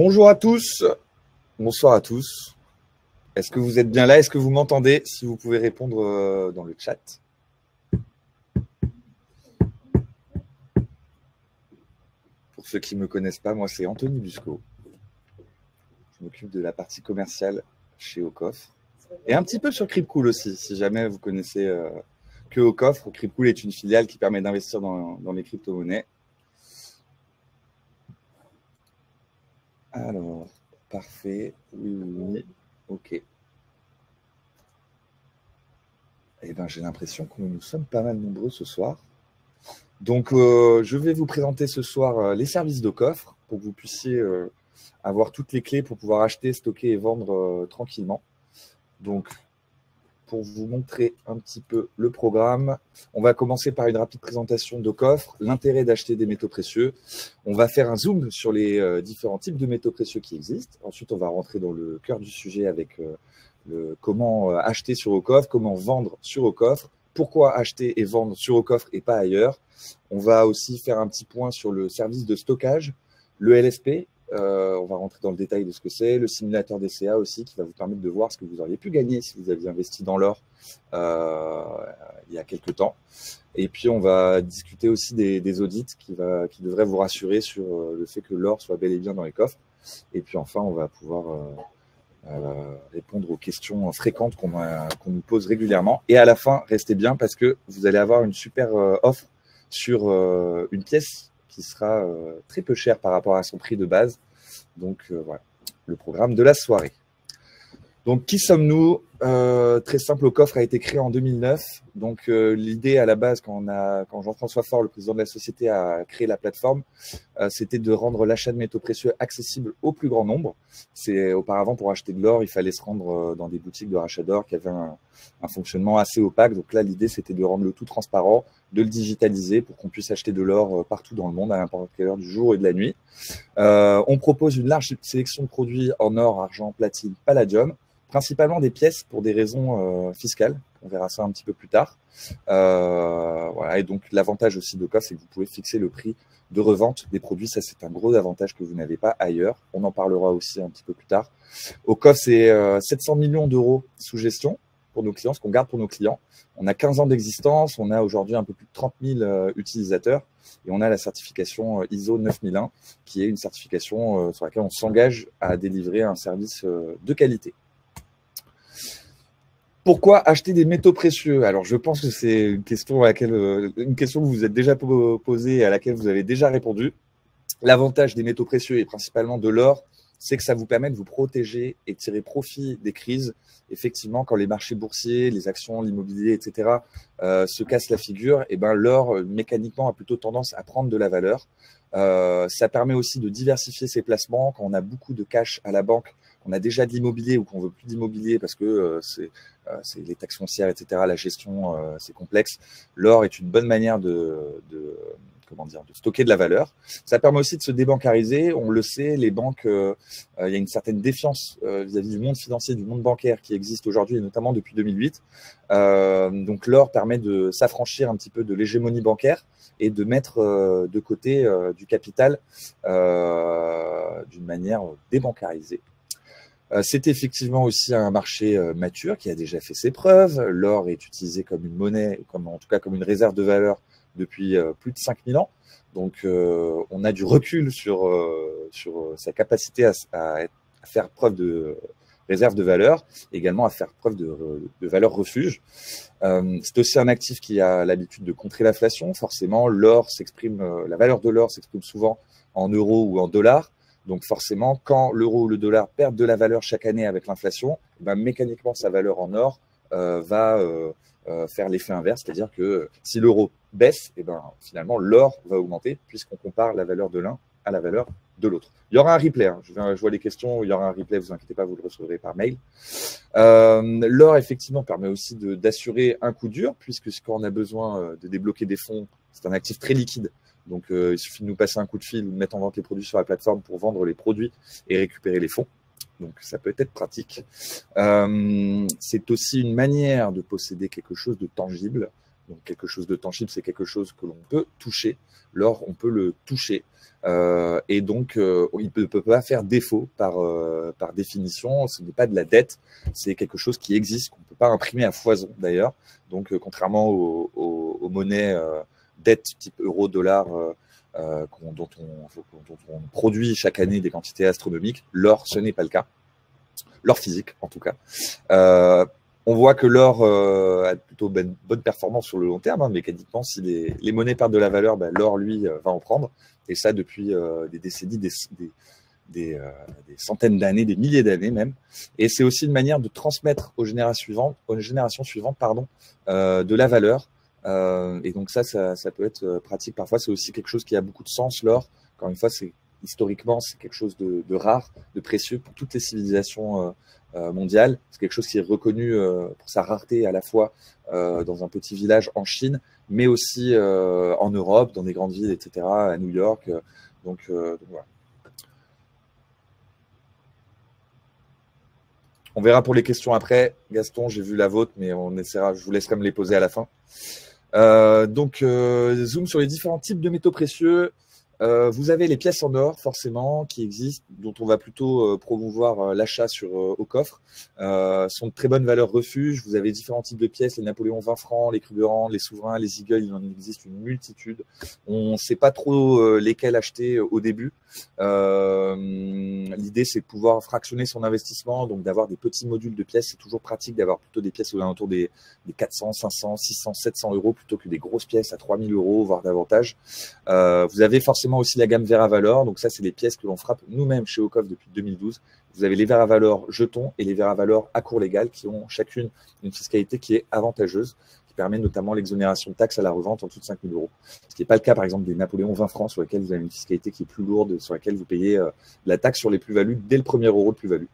Bonjour à tous, bonsoir à tous. Est-ce que vous êtes bien là? Est-ce que vous m'entendez? Si vous pouvez répondre dans le chat. Pour ceux qui ne me connaissent pas, moi c'est Anthony Busco. Je m'occupe de la partie commerciale chez Ocoffre. Et un petit peu sur Cryptcool aussi, si jamais vous connaissez que Ocoffre. Cryptcool est une filiale qui permet d'investir dans les crypto-monnaies. Alors, parfait. Oui. Ok. Eh bien, j'ai l'impression que nous sommes pas mal nombreux ce soir. Donc, je vais vous présenter ce soir les services d'Ocoffre pour que vous puissiez avoir toutes les clés pour pouvoir acheter, stocker et vendre tranquillement. Donc, pour vous montrer un petit peu le programme, on va commencer par une rapide présentation d'Ocoffre, l'intérêt d'acheter des métaux précieux. On va faire un zoom sur les différents types de métaux précieux qui existent. Ensuite, on va rentrer dans le cœur du sujet avec comment acheter sur Ocoffre, comment vendre sur Ocoffre, pourquoi acheter et vendre sur Ocoffre et pas ailleurs. On va aussi faire un petit point sur le service de stockage, le LSP. On va rentrer dans le détail de ce que c'est, le simulateur DCA aussi qui va vous permettre de voir ce que vous auriez pu gagner si vous aviez investi dans l'or il y a quelques temps. Et puis on va discuter aussi des audits qui devraient vous rassurer sur le fait que l'or soit bel et bien dans les coffres. Et puis enfin on va pouvoir répondre aux questions fréquentes qu'on nous pose régulièrement. Et à la fin, restez bien parce que vous allez avoir une super offre sur une pièce qui sera très peu chère par rapport à son prix de base. Donc voilà, le programme de la soirée. Donc qui sommes-nous? Très simple, Ocoffre a été créé en 2009. Donc l'idée à la base, quand Jean-François Faure, le président de la société, a créé la plateforme, c'était de rendre l'achat de métaux précieux accessible au plus grand nombre. Auparavant, pour acheter de l'or, il fallait se rendre dans des boutiques de rachat d'or qui avaient un fonctionnement assez opaque. Donc là, l'idée, c'était de rendre le tout transparent, de le digitaliser pour qu'on puisse acheter de l'or partout dans le monde, à n'importe quelle heure du jour et de la nuit. On propose une large sélection de produits en or, argent, platine, palladium, principalement des pièces pour des raisons fiscales. On verra ça un petit peu plus tard. Voilà. Et donc, l'avantage aussi d'Ocoffre, c'est que vous pouvez fixer le prix de revente des produits. Ça, c'est un gros avantage que vous n'avez pas ailleurs. On en parlera aussi un petit peu plus tard. Ocoffre, c'est 700 millions d'euros sous gestion pour nos clients, ce qu'on garde pour nos clients. On a 15 ans d'existence. On a aujourd'hui un peu plus de 30 000 utilisateurs. Et on a la certification ISO 9001, qui est une certification sur laquelle on s'engage à délivrer un service de qualité. Pourquoi acheter des métaux précieux? Alors, je pense que c'est une question que vous vous êtes déjà posée et à laquelle vous avez déjà répondu. L'avantage des métaux précieux et principalement de l'or, c'est que ça vous permet de vous protéger et tirer profit des crises. Effectivement, quand les marchés boursiers, les actions, l'immobilier, etc. Se cassent la figure, et ben l'or mécaniquement a plutôt tendance à prendre de la valeur. Ça permet aussi de diversifier ses placements. Quand on a beaucoup de cash à la banque, qu'on a déjà de l'immobilier ou qu'on veut plus d'immobilier parce que c'est les taxes foncières, etc. La gestion, c'est complexe. L'or est une bonne manière de stocker de la valeur. Ça permet aussi de se débancariser. On le sait, les banques, il y a une certaine défiance vis-à-vis du monde financier, du monde bancaire qui existe aujourd'hui, et notamment depuis 2008. Donc l'or permet de s'affranchir un petit peu de l'hégémonie bancaire et de mettre de côté du capital d'une manière débancarisée. C'est effectivement aussi un marché mature qui a déjà fait ses preuves. L'or est utilisé comme une monnaie, en tout cas comme une réserve de valeur depuis plus de 5000 ans. Donc, on a du recul sur sa capacité à faire preuve de réserve de valeur, également à faire preuve de valeur refuge. C'est aussi un actif qui a l'habitude de contrer l'inflation. Forcément, la valeur de l'or s'exprime souvent en euros ou en dollars. Donc forcément, quand l'euro ou le dollar perdent de la valeur chaque année avec l'inflation, ben, mécaniquement, sa valeur en or va faire l'effet inverse, c'est-à-dire que si l'euro baisse, et ben, finalement, l'or va augmenter puisqu'on compare la valeur de l'un à la valeur de l'autre. Il y aura un replay, hein. Je vois les questions, il y aura un replay, vous inquiétez pas, vous le recevrez par mail. L'or, effectivement, permet aussi d'assurer un coup dur, puisque quand on a besoin de débloquer des fonds, c'est un actif très liquide. Donc, il suffit de nous passer un coup de fil ou de mettre en vente les produits sur la plateforme pour vendre les produits et récupérer les fonds. Donc, ça peut être pratique. C'est aussi une manière de posséder quelque chose de tangible. Donc quelque chose de tangible, c'est quelque chose que l'on peut toucher. L'or, on peut le toucher. Et donc, il ne peut pas faire défaut par définition. Ce n'est pas de la dette, c'est quelque chose qui existe, qu'on ne peut pas imprimer à foison d'ailleurs. Donc, contrairement aux monnaies dettes type euro, dollar, dont on produit chaque année des quantités astronomiques, l'or, ce n'est pas le cas. L'or physique, en tout cas. On voit que l'or a plutôt bonne performance sur le long terme, hein, mécaniquement. Si les monnaies perdent de la valeur, ben, l'or, lui, va en prendre. Et ça depuis des décennies, des centaines d'années, des milliers d'années même. Et c'est aussi une manière de transmettre aux générations suivantes de la valeur. Et donc ça peut être pratique. Parfois, c'est aussi quelque chose qui a beaucoup de sens, l'or. Encore une fois, historiquement, c'est quelque chose de rare, de précieux pour toutes les civilisations mondiales. C'est quelque chose qui est reconnu pour sa rareté à la fois dans un petit village en Chine, mais aussi en Europe, dans des grandes villes, etc., à New York. Donc voilà. On verra pour les questions après. Gaston, j'ai vu la vôtre, mais on essaiera. Je vous laisserai me les poser à la fin. Zoom sur les différents types de métaux précieux. Vous avez les pièces en or, forcément, qui existent, dont on va plutôt promouvoir l'achat au coffre. Sont de très bonne valeur refuge. Vous avez différents types de pièces, les Napoléon 20 francs, les Cruberans, les Souverains, les Eagle, il en existe une multitude. On ne sait pas trop lesquels acheter au début. L'idée, c'est de pouvoir fractionner son investissement, donc d'avoir des petits modules de pièces. C'est toujours pratique d'avoir plutôt des pièces aux alentours des 400, 500, 600, 700 euros plutôt que des grosses pièces à 3000 euros, voire davantage. Vous avez forcément aussi la gamme Vera Valor. Donc ça, c'est les pièces que l'on frappe nous-mêmes chez Ocoff depuis 2012. Vous avez les Vera Valor jetons et les Vera Valor à cours légal qui ont chacune une fiscalité qui est avantageuse, qui permet notamment l'exonération de taxes à la revente en dessous de 5 000 euros. Ce qui n'est pas le cas, par exemple, des Napoléon 20 francs sur lesquels vous avez une fiscalité qui est plus lourde, sur laquelle vous payez la taxe sur les plus-values dès le premier euro de plus-value.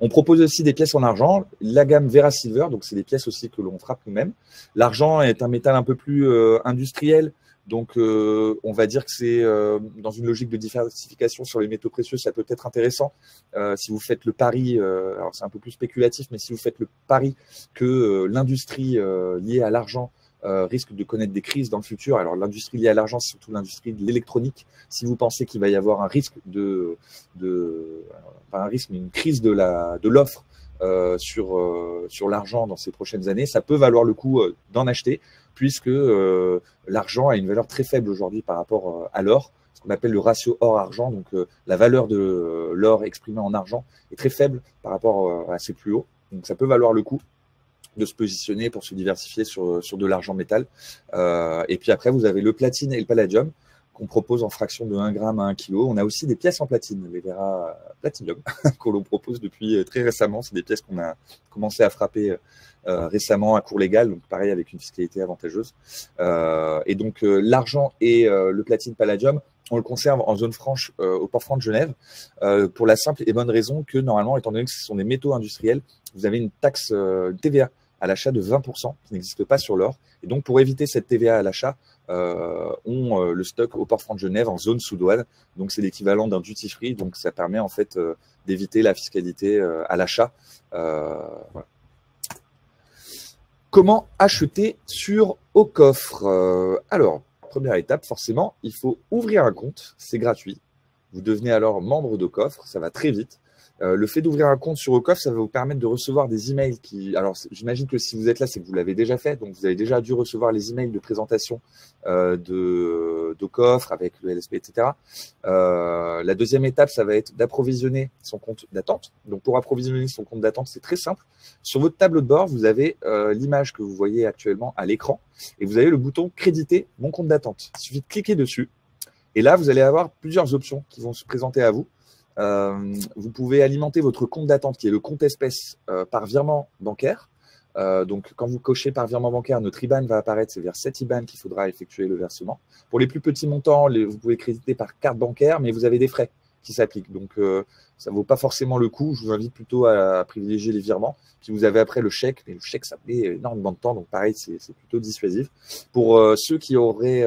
On propose aussi des pièces en argent, la gamme Vera Silver, donc c'est des pièces aussi que l'on frappe nous-mêmes. L'argent est un métal un peu plus industriel. Donc, on va dire que c'est dans une logique de diversification sur les métaux précieux, ça peut être intéressant. Si vous faites le pari, alors c'est un peu plus spéculatif, mais si vous faites le pari que l'industrie liée à l'argent risque de connaître des crises dans le futur. Alors, l'industrie liée à l'argent, c'est surtout l'industrie de l'électronique. Si vous pensez qu'il va y avoir un risque pas un risque, mais une crise de l'offre sur l'argent dans ces prochaines années, ça peut valoir le coup d'en acheter, puisque l'argent a une valeur très faible aujourd'hui par rapport à l'or, ce qu'on appelle le ratio or-argent. Donc, la valeur de l'or exprimée en argent est très faible par rapport à ses plus hauts. Donc, ça peut valoir le coup de se positionner pour se diversifier sur de l'argent métal. Et puis après, vous avez le platine et le palladium qu'on propose en fraction de 1 gramme à 1 kg. On a aussi des pièces en platine, les Vera Platinum, que l'on propose depuis très récemment. C'est des pièces qu'on a commencé à frapper récemment à cours légal, donc pareil avec une fiscalité avantageuse. Et donc l'argent et le platine palladium, on le conserve en zone franche au port franc de Genève pour la simple et bonne raison que normalement, étant donné que ce sont des métaux industriels, vous avez une taxe TVA à l'achat de 20% qui n'existe pas sur l'or. Et donc pour éviter cette TVA à l'achat, ont le stock au port franc de Genève en zone sous douane. Donc c'est l'équivalent d'un duty free. Donc ça permet en fait d'éviter la fiscalité à l'achat. Voilà. Comment acheter sur Ocoff? Alors, première étape, forcément, il faut ouvrir un compte. C'est gratuit. Vous devenez alors membre d'Ocoff. Ça va très vite. Le fait d'ouvrir un compte sur Ocoff, ça va vous permettre de recevoir des emails qui… Alors, j'imagine que si vous êtes là, c'est que vous l'avez déjà fait. Donc, vous avez déjà dû recevoir les emails de présentation d'Ocoff avec le LSP, etc. La deuxième étape, ça va être d'approvisionner son compte d'attente. Donc, pour approvisionner son compte d'attente, c'est très simple. Sur votre tableau de bord, vous avez l'image que vous voyez actuellement à l'écran et vous avez le bouton « Créditer mon compte d'attente ». Il suffit de cliquer dessus et là, vous allez avoir plusieurs options qui vont se présenter à vous. Vous pouvez alimenter votre compte d'attente qui est le compte espèce par virement bancaire. Donc, quand vous cochez par virement bancaire, notre IBAN va apparaître. C'est vers cette IBAN qu'il faudra effectuer le versement. Pour les plus petits montants, vous pouvez créditer par carte bancaire, mais vous avez des frais qui s'appliquent. Donc, ça ne vaut pas forcément le coup. Je vous invite plutôt à privilégier les virements. Puis, vous avez après le chèque. Et le chèque, ça met énormément de temps. Donc, pareil, c'est plutôt dissuasif. Pour ceux qui auraient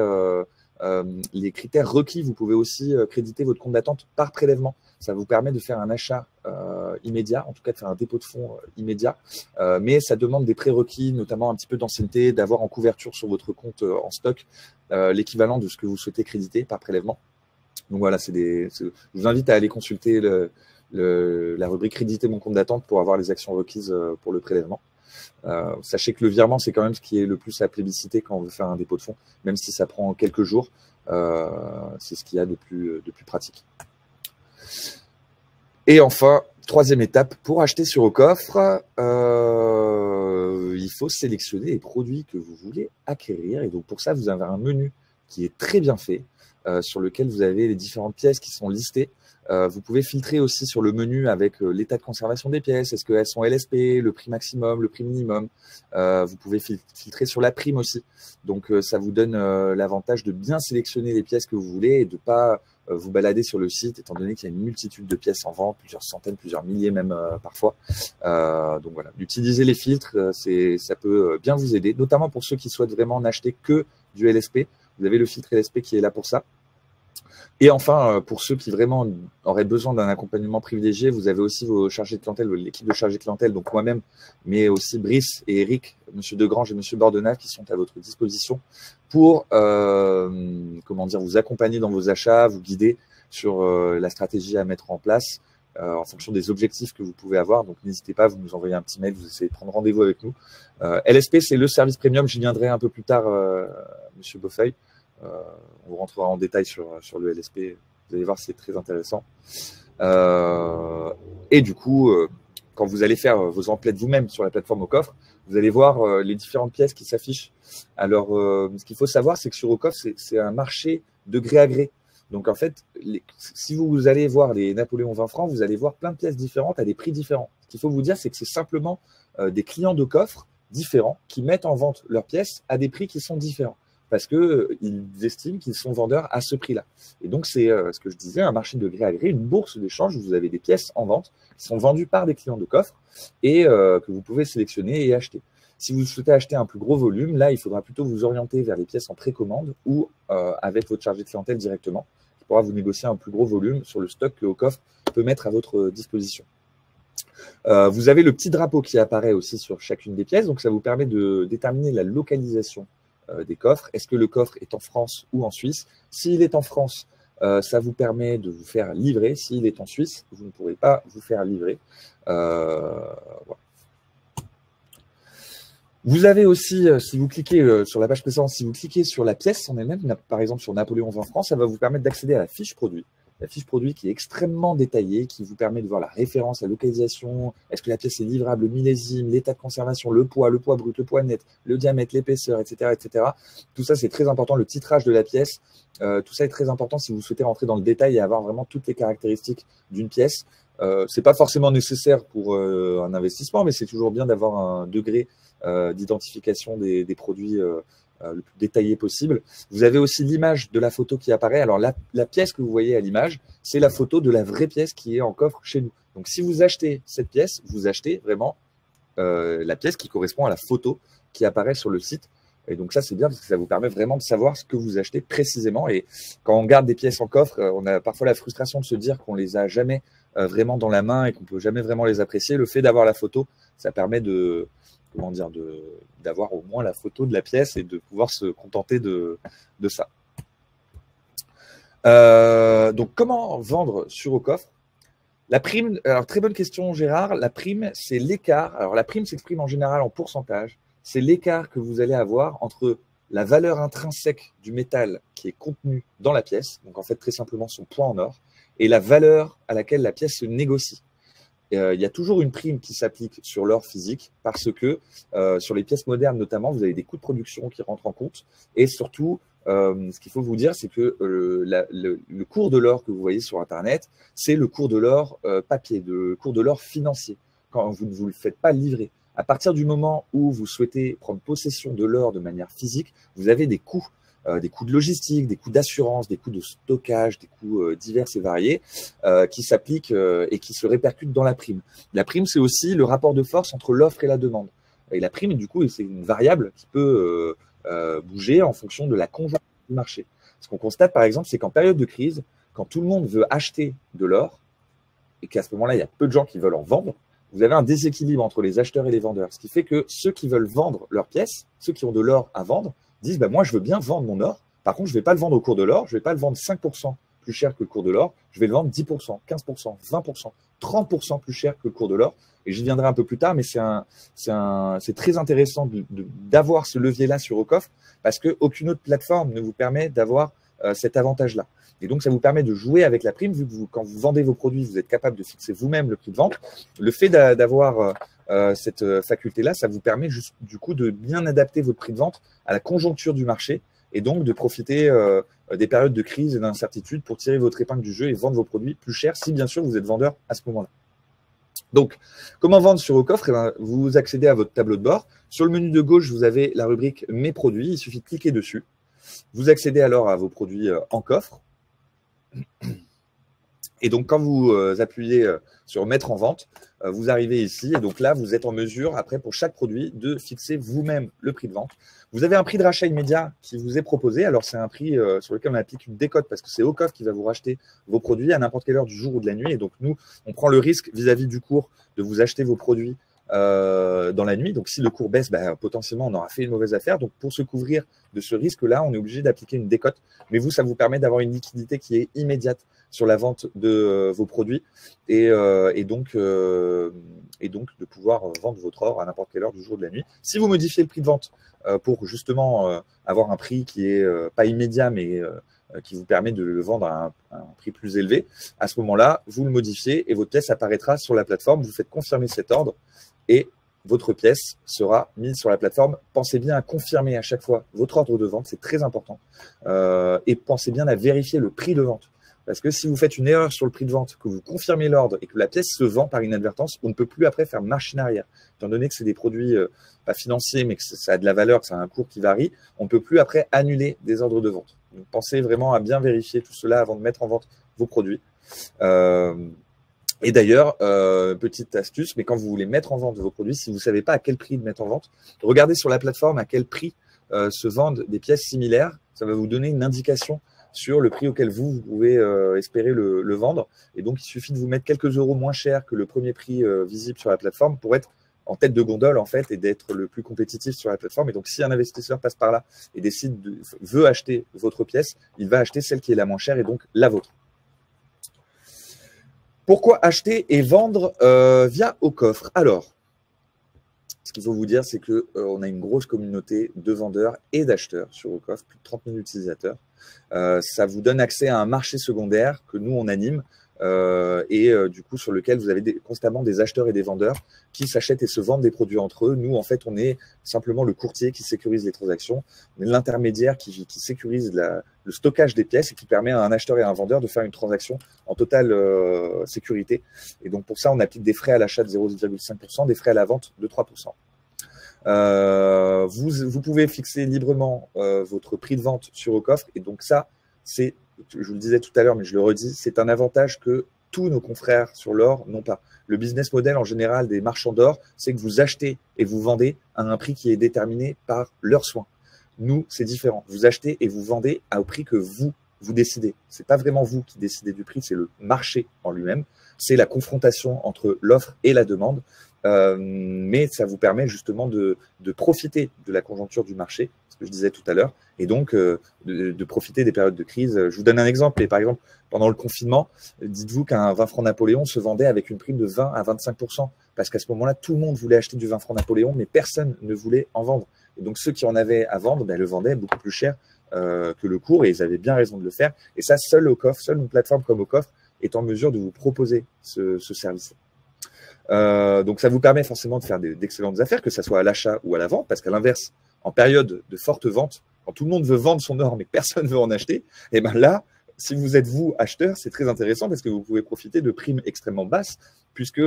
les critères requis, vous pouvez aussi créditer votre compte d'attente par prélèvement. ça vous permet de faire un achat immédiat, en tout cas de faire un dépôt de fonds immédiat, mais ça demande des prérequis, notamment un petit peu d'ancienneté, d'avoir en couverture sur votre compte en stock l'équivalent de ce que vous souhaitez créditer par prélèvement. Donc voilà, je vous invite à aller consulter la rubrique créditer mon compte d'attente pour avoir les actions requises pour le prélèvement. Sachez que le virement, c'est quand même ce qui est le plus à plébisciter quand on veut faire un dépôt de fonds, même si ça prend quelques jours, c'est ce qu'il y a de plus pratique. Et enfin, troisième étape, pour acheter sur Aucoffre, il faut sélectionner les produits que vous voulez acquérir. Et donc pour ça, vous avez un menu qui est très bien fait, sur lequel vous avez les différentes pièces qui sont listées. Vous pouvez filtrer aussi sur le menu avec l'état de conservation des pièces, est-ce qu'elles sont LSP, le prix maximum, le prix minimum. Vous pouvez filtrer sur la prime aussi. Donc ça vous donne l'avantage de bien sélectionner les pièces que vous voulez et de ne pas vous balader sur le site, étant donné qu'il y a une multitude de pièces en vente, plusieurs centaines, plusieurs milliers même parfois. Donc voilà, d'utiliser les filtres, ça peut bien vous aider, notamment pour ceux qui souhaitent vraiment n'acheter que du LSP. Vous avez le filtre LSP qui est là pour ça. Et enfin, pour ceux qui vraiment auraient besoin d'un accompagnement privilégié, vous avez aussi vos chargés de clientèle, l'équipe de chargés de clientèle, donc moi-même, mais aussi Brice et Eric, M. Degrange et M. Bordenave, qui sont à votre disposition pour vous accompagner dans vos achats, vous guider sur la stratégie à mettre en place en fonction des objectifs que vous pouvez avoir. Donc n'hésitez pas, vous nous envoyez un petit mail, vous essayez de prendre rendez-vous avec nous. LSP, c'est le service premium, j'y viendrai un peu plus tard, M. Beaufeuille. On rentrera en détail sur le LSP, vous allez voir, c'est très intéressant. Et du coup, quand vous allez faire vos emplettes vous-même sur la plateforme Aucoffre, vous allez voir les différentes pièces qui s'affichent. Alors, ce qu'il faut savoir, c'est que sur Aucoffre, c'est un marché de gré à gré. Donc, en fait, si vous allez voir les Napoléon 20 francs, vous allez voir plein de pièces différentes à des prix différents. Ce qu'il faut vous dire, c'est que c'est simplement des clients d'Aucoffre différents qui mettent en vente leurs pièces à des prix qui sont différents, parce qu'ils estiment qu'ils sont vendeurs à ce prix-là. Et donc, c'est ce que je disais, un marché de gré à gré, une bourse d'échange où vous avez des pièces en vente qui sont vendues par des clients d'Aucoffre et que vous pouvez sélectionner et acheter. Si vous souhaitez acheter un plus gros volume, là, il faudra plutôt vous orienter vers les pièces en précommande ou avec votre chargé de clientèle directement, qui pourra vous négocier un plus gros volume sur le stock que Aucoffre peut mettre à votre disposition. Vous avez le petit drapeau qui apparaît aussi sur chacune des pièces, donc ça vous permet de déterminer la localisation des coffres. Est-ce que le coffre est en France ou en Suisse? S'il est en France, ça vous permet de vous faire livrer. S'il est en Suisse, vous ne pourrez pas vous faire livrer. Voilà. Vous avez aussi, si vous cliquez sur la page précédente, si vous cliquez sur la pièce en elle-même, par exemple sur Napoléon 20 francs, ça va vous permettre d'accéder à la fiche produit. La fiche produit qui est extrêmement détaillée, qui vous permet de voir la référence, la localisation, est-ce que la pièce est livrable, le millésime, l'état de conservation, le poids brut, le poids net, le diamètre, l'épaisseur, etc., etc. Tout ça, c'est très important. Le titrage de la pièce, tout ça est très important si vous souhaitez rentrer dans le détail et avoir vraiment toutes les caractéristiques d'une pièce. C'est pas forcément nécessaire pour un investissement, mais c'est toujours bien d'avoir un degré d'identification des produits le plus détaillé possible. Vous avez aussi l'image de la photo qui apparaît. Alors, la pièce que vous voyez à l'image, c'est la photo de la vraie pièce qui est en coffre chez nous. Donc, si vous achetez cette pièce, vous achetez vraiment la pièce qui correspond à la photo qui apparaît sur le site. Et donc, ça, c'est bien parce que ça vous permet vraiment de savoir ce que vous achetez précisément. Et quand on garde des pièces en coffre, on a parfois la frustration de se dire qu'on les a jamais vraiment dans la main et qu'on peut jamais vraiment les apprécier. Le fait d'avoir la photo, ça permet d'avoir au moins la photo de la pièce et de pouvoir se contenter de ça. Donc, comment vendre sur Aucoffre? La prime, alors très bonne question Gérard, la prime c'est l'écart, alors la prime s'exprime en général en pourcentage, c'est l'écart que vous allez avoir entre la valeur intrinsèque du métal qui est contenu dans la pièce, donc en fait très simplement son poids en or, et la valeur à laquelle la pièce se négocie. Il y a toujours une prime qui s'applique sur l'or physique parce que sur les pièces modernes notamment, vous avez des coûts de production qui rentrent en compte. Et surtout, ce qu'il faut vous dire, c'est que le cours de l'or que vous voyez sur Internet, c'est le cours de l'or papier, le cours de l'or financier, quand vous ne vous le faites pas livrer. À partir du moment où vous souhaitez prendre possession de l'or de manière physique, vous avez des coûts de logistique, des coûts d'assurance, des coûts de stockage, des coûts divers et variés qui s'appliquent et qui se répercutent dans la prime. La prime, c'est aussi le rapport de force entre l'offre et la demande. Et la prime, du coup, c'est une variable qui peut bouger en fonction de la conjoncture du marché. Ce qu'on constate, par exemple, c'est qu'en période de crise, quand tout le monde veut acheter de l'or, et qu'à ce moment-là, il y a peu de gens qui veulent en vendre, vous avez un déséquilibre entre les acheteurs et les vendeurs. Ce qui fait que ceux qui veulent vendre leurs pièces, ceux qui ont de l'or à vendre, disent bah, moi, je veux bien vendre mon or. Par contre, je ne vais pas le vendre au cours de l'or, je ne vais pas le vendre 5% plus cher que le cours de l'or, je vais le vendre 10%, 15%, 20%, 30% plus cher que le cours de l'or. Et j'y viendrai un peu plus tard, mais c'est très intéressant d'avoir ce levier-là sur Ocoff parce qu'aucune autre plateforme ne vous permet d'avoir cet avantage-là. Et donc, ça vous permet de jouer avec la prime, vu que quand vous vendez vos produits, vous êtes capable de fixer vous-même le prix de vente. Le fait d'avoir cette faculté-là, ça vous permet juste, du coup de bien adapter votre prix de vente à la conjoncture du marché et donc de profiter des périodes de crise et d'incertitude pour tirer votre épingle du jeu et vendre vos produits plus chers si, bien sûr, vous êtes vendeur à ce moment-là. Donc, comment vendre sur Ocoff? Vous accédez à votre tableau de bord. Sur le menu de gauche, vous avez la rubrique « Mes produits ». Il suffit de cliquer dessus. Vous accédez alors à vos produits en coffre. Et donc, quand vous appuyez sur « Mettre en vente », vous arrivez ici. Et donc là, vous êtes en mesure, après, pour chaque produit, de fixer vous-même le prix de vente. Vous avez un prix de rachat immédiat qui vous est proposé. Alors, c'est un prix sur lequel on applique une décote parce que c'est Ocoff qui va vous racheter vos produits à n'importe quelle heure du jour ou de la nuit. Et donc, nous, on prend le risque vis-à-vis du cours de vous acheter vos produits dans la nuit. Donc, si le cours baisse, potentiellement, on aura fait une mauvaise affaire. Donc, pour se couvrir de ce risque-là, on est obligé d'appliquer une décote. Mais vous, ça vous permet d'avoir une liquidité qui est immédiate sur la vente de vos produits et donc de pouvoir vendre votre or à n'importe quelle heure du jour ou de la nuit. Si vous modifiez le prix de vente pour justement avoir un prix qui est pas immédiat, mais qui vous permet de le vendre à un prix plus élevé, à ce moment-là, vous le modifiez et votre pièce apparaîtra sur la plateforme. Vous faites confirmer cet ordre et votre pièce sera mise sur la plateforme. Pensez bien à confirmer à chaque fois votre ordre de vente, c'est très important. Et pensez bien à vérifier le prix de vente. Parce que si vous faites une erreur sur le prix de vente, que vous confirmez l'ordre et que la pièce se vend par inadvertance, on ne peut plus après faire machine arrière. Étant donné que c'est des produits pas financiers, mais que ça a de la valeur, que ça a un cours qui varie, on ne peut plus après annuler des ordres de vente. Donc, pensez vraiment à bien vérifier tout cela avant de mettre en vente vos produits. Et d'ailleurs, petite astuce, mais quand vous voulez mettre en vente vos produits, si vous ne savez pas à quel prix de mettre en vente, regardez sur la plateforme à quel prix se vendent des pièces similaires. Ça va vous donner une indication sur le prix auquel vous pouvez espérer le vendre. Et donc, il suffit de vous mettre quelques euros moins cher que le premier prix visible sur la plateforme pour être en tête de gondole, en fait, et d'être le plus compétitif sur la plateforme. Et donc, si un investisseur passe par là et veut acheter votre pièce, il va acheter celle qui est la moins chère et donc la vôtre. Pourquoi acheter et vendre via Ocoff? Alors, ce qu'il faut vous dire, c'est qu'on a une grosse communauté de vendeurs et d'acheteurs sur Ocoff, plus de 30 000 utilisateurs. Ça vous donne accès à un marché secondaire que nous, on anime du coup, sur lequel vous avez constamment des acheteurs et des vendeurs qui s'achètent et se vendent des produits entre eux. Nous, en fait, on est simplement le courtier qui sécurise les transactions, on est l'intermédiaire qui sécurise le stockage des pièces et qui permet à un acheteur et à un vendeur de faire une transaction en totale sécurité. Et donc, pour ça, on applique des frais à l'achat de 0,5%, des frais à la vente de 3%. Vous pouvez fixer librement votre prix de vente sur Ocoff. Et donc ça, je vous le disais tout à l'heure, mais je le redis, c'est un avantage que tous nos confrères sur l'or n'ont pas. Le business model en général des marchands d'or, c'est que vous achetez et vous vendez à un prix qui est déterminé par leurs soins. Nous, c'est différent. Vous achetez et vous vendez au prix que vous décidez. C'est pas vraiment vous qui décidez du prix, c'est le marché en lui-même. C'est la confrontation entre l'offre et la demande. Mais ça vous permet justement de profiter de la conjoncture du marché, ce que je disais tout à l'heure, et donc de profiter des périodes de crise. Je vous donne un exemple. Et par exemple, pendant le confinement, dites-vous qu'un 20 francs Napoléon se vendait avec une prime de 20 à 25%, parce qu'à ce moment-là, tout le monde voulait acheter du 20 francs Napoléon, mais personne ne voulait en vendre. Et donc ceux qui en avaient à vendre, le vendaient beaucoup plus cher que le cours, et ils avaient bien raison de le faire. Et ça, seule une plateforme comme Ocoff est en mesure de vous proposer ce service. Donc ça vous permet forcément de faire d'excellentes affaires, que ce soit à l'achat ou à la vente, parce qu'à l'inverse, en période de forte vente, quand tout le monde veut vendre son or mais personne ne veut en acheter, et bien là, si vous êtes vous acheteur, c'est très intéressant parce que vous pouvez profiter de primes extrêmement basses, puisque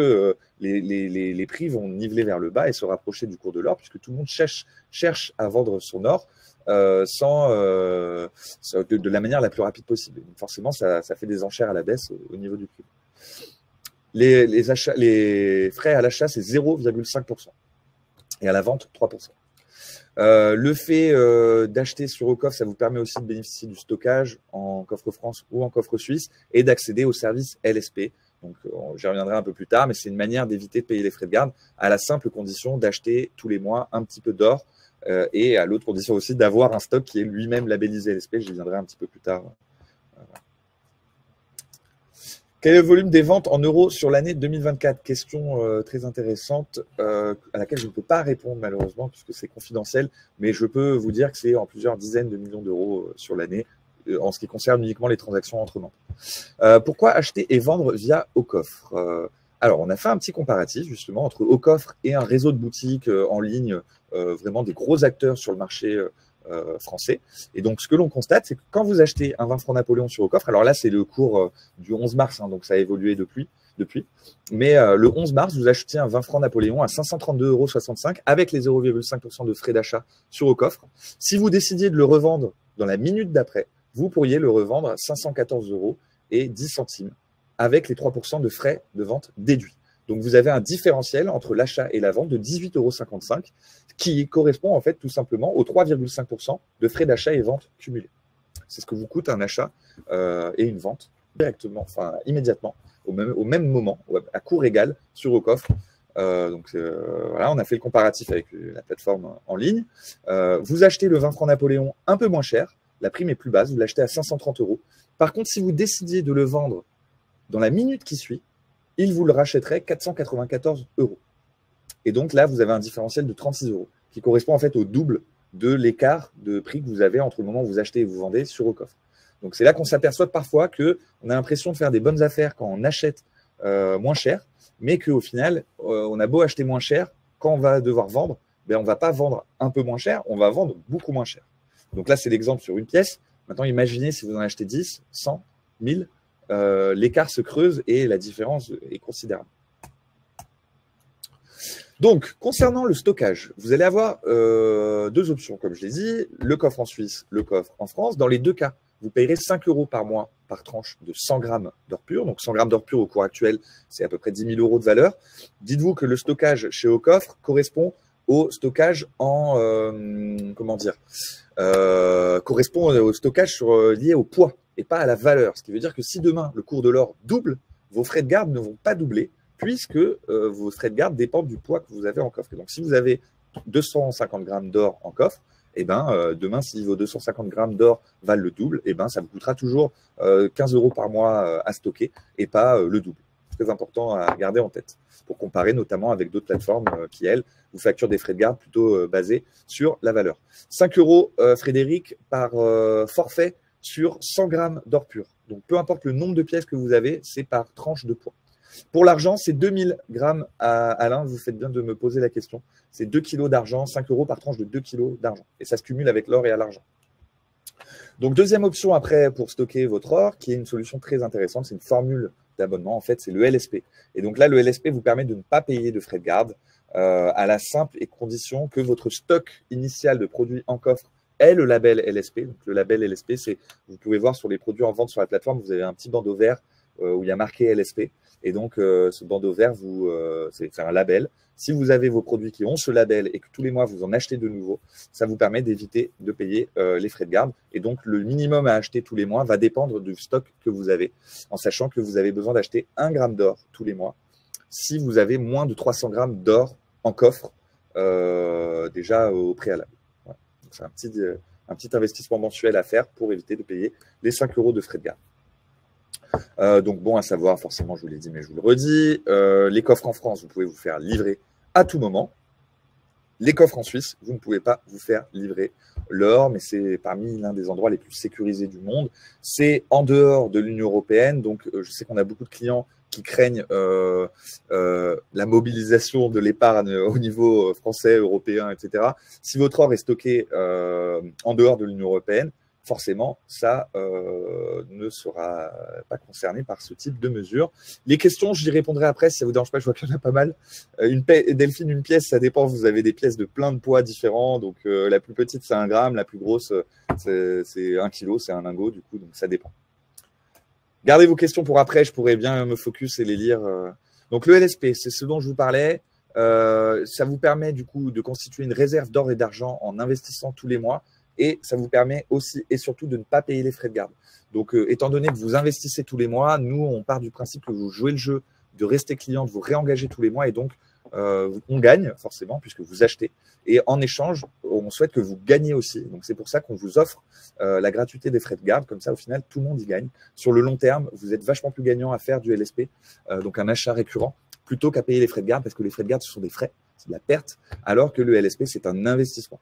les prix vont niveler vers le bas et se rapprocher du cours de l'or, puisque tout le monde cherche à vendre son or de la manière la plus rapide possible. Donc forcément, ça fait des enchères à la baisse au niveau du prix. Les frais à l'achat, c'est 0,5% et à la vente, 3%. Le fait d'acheter sur Ocoff, ça vous permet aussi de bénéficier du stockage en coffre France ou en coffre suisse et d'accéder au service LSP Donc, j'y reviendrai un peu plus tard, mais c'est une manière d'éviter de payer les frais de garde à la simple condition d'acheter tous les mois un petit peu d'or et à l'autre condition aussi d'avoir un stock qui est lui-même labellisé LSP. J'y viendrai un petit peu plus tard. Quel est le volume des ventes en euros sur l'année 2024? Question très intéressante à laquelle je ne peux pas répondre malheureusement puisque c'est confidentiel, mais je peux vous dire que c'est en plusieurs dizaines de millions d'euros sur l'année en ce qui concerne uniquement les transactions entre membres. Pourquoi acheter et vendre via Aucoffre? Alors, on a fait un petit comparatif justement entre Aucoffre et un réseau de boutiques en ligne, vraiment des gros acteurs sur le marché français. Et donc, ce que l'on constate, c'est que quand vous achetez un 20 francs Napoléon sur Aucoffre, alors là, c'est le cours du 11 mars, hein, donc ça a évolué depuis. Mais le 11 mars, vous achetiez un 20 francs Napoléon à 532,65 € avec les 0,5% de frais d'achat sur Aucoffre. Si vous décidiez de le revendre dans la minute d'après, vous pourriez le revendre à 514,10 € avec les 3% de frais de vente déduits. Donc, vous avez un différentiel entre l'achat et la vente de 18,55 € qui correspond en fait tout simplement aux 3,5% de frais d'achat et vente cumulés. C'est ce que vous coûte un achat et une vente directement, enfin immédiatement, au même moment, à cours égal sur Aucoffre. Voilà, on a fait le comparatif avec la plateforme en ligne. Vous achetez le 20 francs Napoléon un peu moins cher, la prime est plus basse, vous l'achetez à 530 €. Par contre, si vous décidiez de le vendre dans la minute qui suit, il vous le rachèterait 494 €. Et donc là, vous avez un différentiel de 36 € qui correspond en fait au double de l'écart de prix que vous avez entre le moment où vous achetez et vous vendez sur Aucoffre. Donc c'est là qu'on s'aperçoit parfois qu'on a l'impression de faire des bonnes affaires quand on achète moins cher, mais qu'au final, on a beau acheter moins cher, quand on va devoir vendre, ben on ne va pas vendre un peu moins cher, on va vendre beaucoup moins cher. Donc là, c'est l'exemple sur une pièce. Maintenant, imaginez si vous en achetez 10, 100, 1000, l'écart se creuse et la différence est considérable. Donc, concernant le stockage, vous allez avoir deux options, comme je l'ai dit, le coffre en Suisse, le coffre en France. Dans les deux cas, vous payerez 5 € par mois par tranche de 100 grammes d'or pur. Donc, 100 grammes d'or pur au cours actuel, c'est à peu près 10 000 € de valeur. Dites-vous que le stockage chez Aucoffre correspond au stockage en, correspond au stockage lié au poids et pas à la valeur. Ce qui veut dire que si demain, le cours de l'or double, vos frais de garde ne vont pas doubler, puisque vos frais de garde dépendent du poids que vous avez en coffre. Et donc, si vous avez 250 grammes d'or en coffre, eh ben, demain, si vos 250 grammes d'or valent le double, eh ben, ça vous coûtera toujours 15 € par mois à stocker et pas le double. C'est très important à garder en tête pour comparer notamment avec d'autres plateformes qui, elles, vous facturent des frais de garde plutôt basés sur la valeur. 5 €, Frédéric, par forfait sur 100 grammes d'or pur. Donc, peu importe le nombre de pièces que vous avez, c'est par tranche de poids. Pour l'argent, c'est 2000 grammes à Alain. Vous faites bien de me poser la question. C'est 2 kilos d'argent, 5 € par tranche de 2 kilos d'argent. Et ça se cumule avec l'or et à l'argent. Donc, deuxième option après pour stocker votre or, qui est une solution très intéressante, c'est une formule d'abonnement. En fait, c'est le LSP. Et donc là, le LSP vous permet de ne pas payer de frais de garde à la simple et condition que votre stock initial de produits en coffre ait le label LSP. Donc, le label LSP, c'est, vous pouvez voir sur les produits en vente sur la plateforme, vous avez un petit bandeau vert où il y a marqué LSP. Et donc, ce bandeau vert, c'est un label. Si vous avez vos produits qui ont ce label et que tous les mois, vous en achetez de nouveau, ça vous permet d'éviter de payer les frais de garde. Et donc, le minimum à acheter tous les mois va dépendre du stock que vous avez, en sachant que vous avez besoin d'acheter 1 gramme d'or tous les mois si vous avez moins de 300 grammes d'or en coffre déjà au préalable. Voilà. C'est un petit investissement mensuel à faire pour éviter de payer les 5 € de frais de garde. Donc bon à savoir, forcément je vous l'ai dit mais je vous le redis, les coffres en France vous pouvez vous faire livrer à tout moment. Les coffres en Suisse, vous ne pouvez pas vous faire livrer l'or, mais c'est parmi l'un des endroits les plus sécurisés du monde. C'est en dehors de l'Union européenne, donc je sais qu'on a beaucoup de clients qui craignent la mobilisation de l'épargne au niveau français, européen, etc. Si votre or est stocké en dehors de l'Union européenne, forcément, ça ne sera pas concerné par ce type de mesures. Les questions, j'y répondrai après, si ça ne vous dérange pas, je vois qu'il y en a pas mal. Delphine, une pièce, ça dépend, vous avez des pièces de plein de poids différents, donc la plus petite, c'est 1 gramme, la plus grosse, c'est 1 kilo, c'est un lingot, du coup, donc ça dépend. Gardez vos questions pour après, je pourrais bien me focus et les lire. Donc le LSP, c'est ce dont je vous parlais. Ça vous permet du coup de constituer une réserve d'or et d'argent en investissant tous les mois. Et ça vous permet aussi et surtout de ne pas payer les frais de garde. Donc, étant donné que vous investissez tous les mois, nous, on part du principe que vous jouez le jeu, de rester client, de vous réengager tous les mois. Et donc, on gagne forcément puisque vous achetez. Et en échange, on souhaite que vous gagnez aussi. Donc, c'est pour ça qu'on vous offre la gratuité des frais de garde. Comme ça, au final, tout le monde y gagne. Sur le long terme, vous êtes vachement plus gagnant à faire du LSP, donc un achat récurrent, plutôt qu'à payer les frais de garde parce que les frais de garde, ce sont des frais, c'est de la perte, alors que le LSP, c'est un investissement.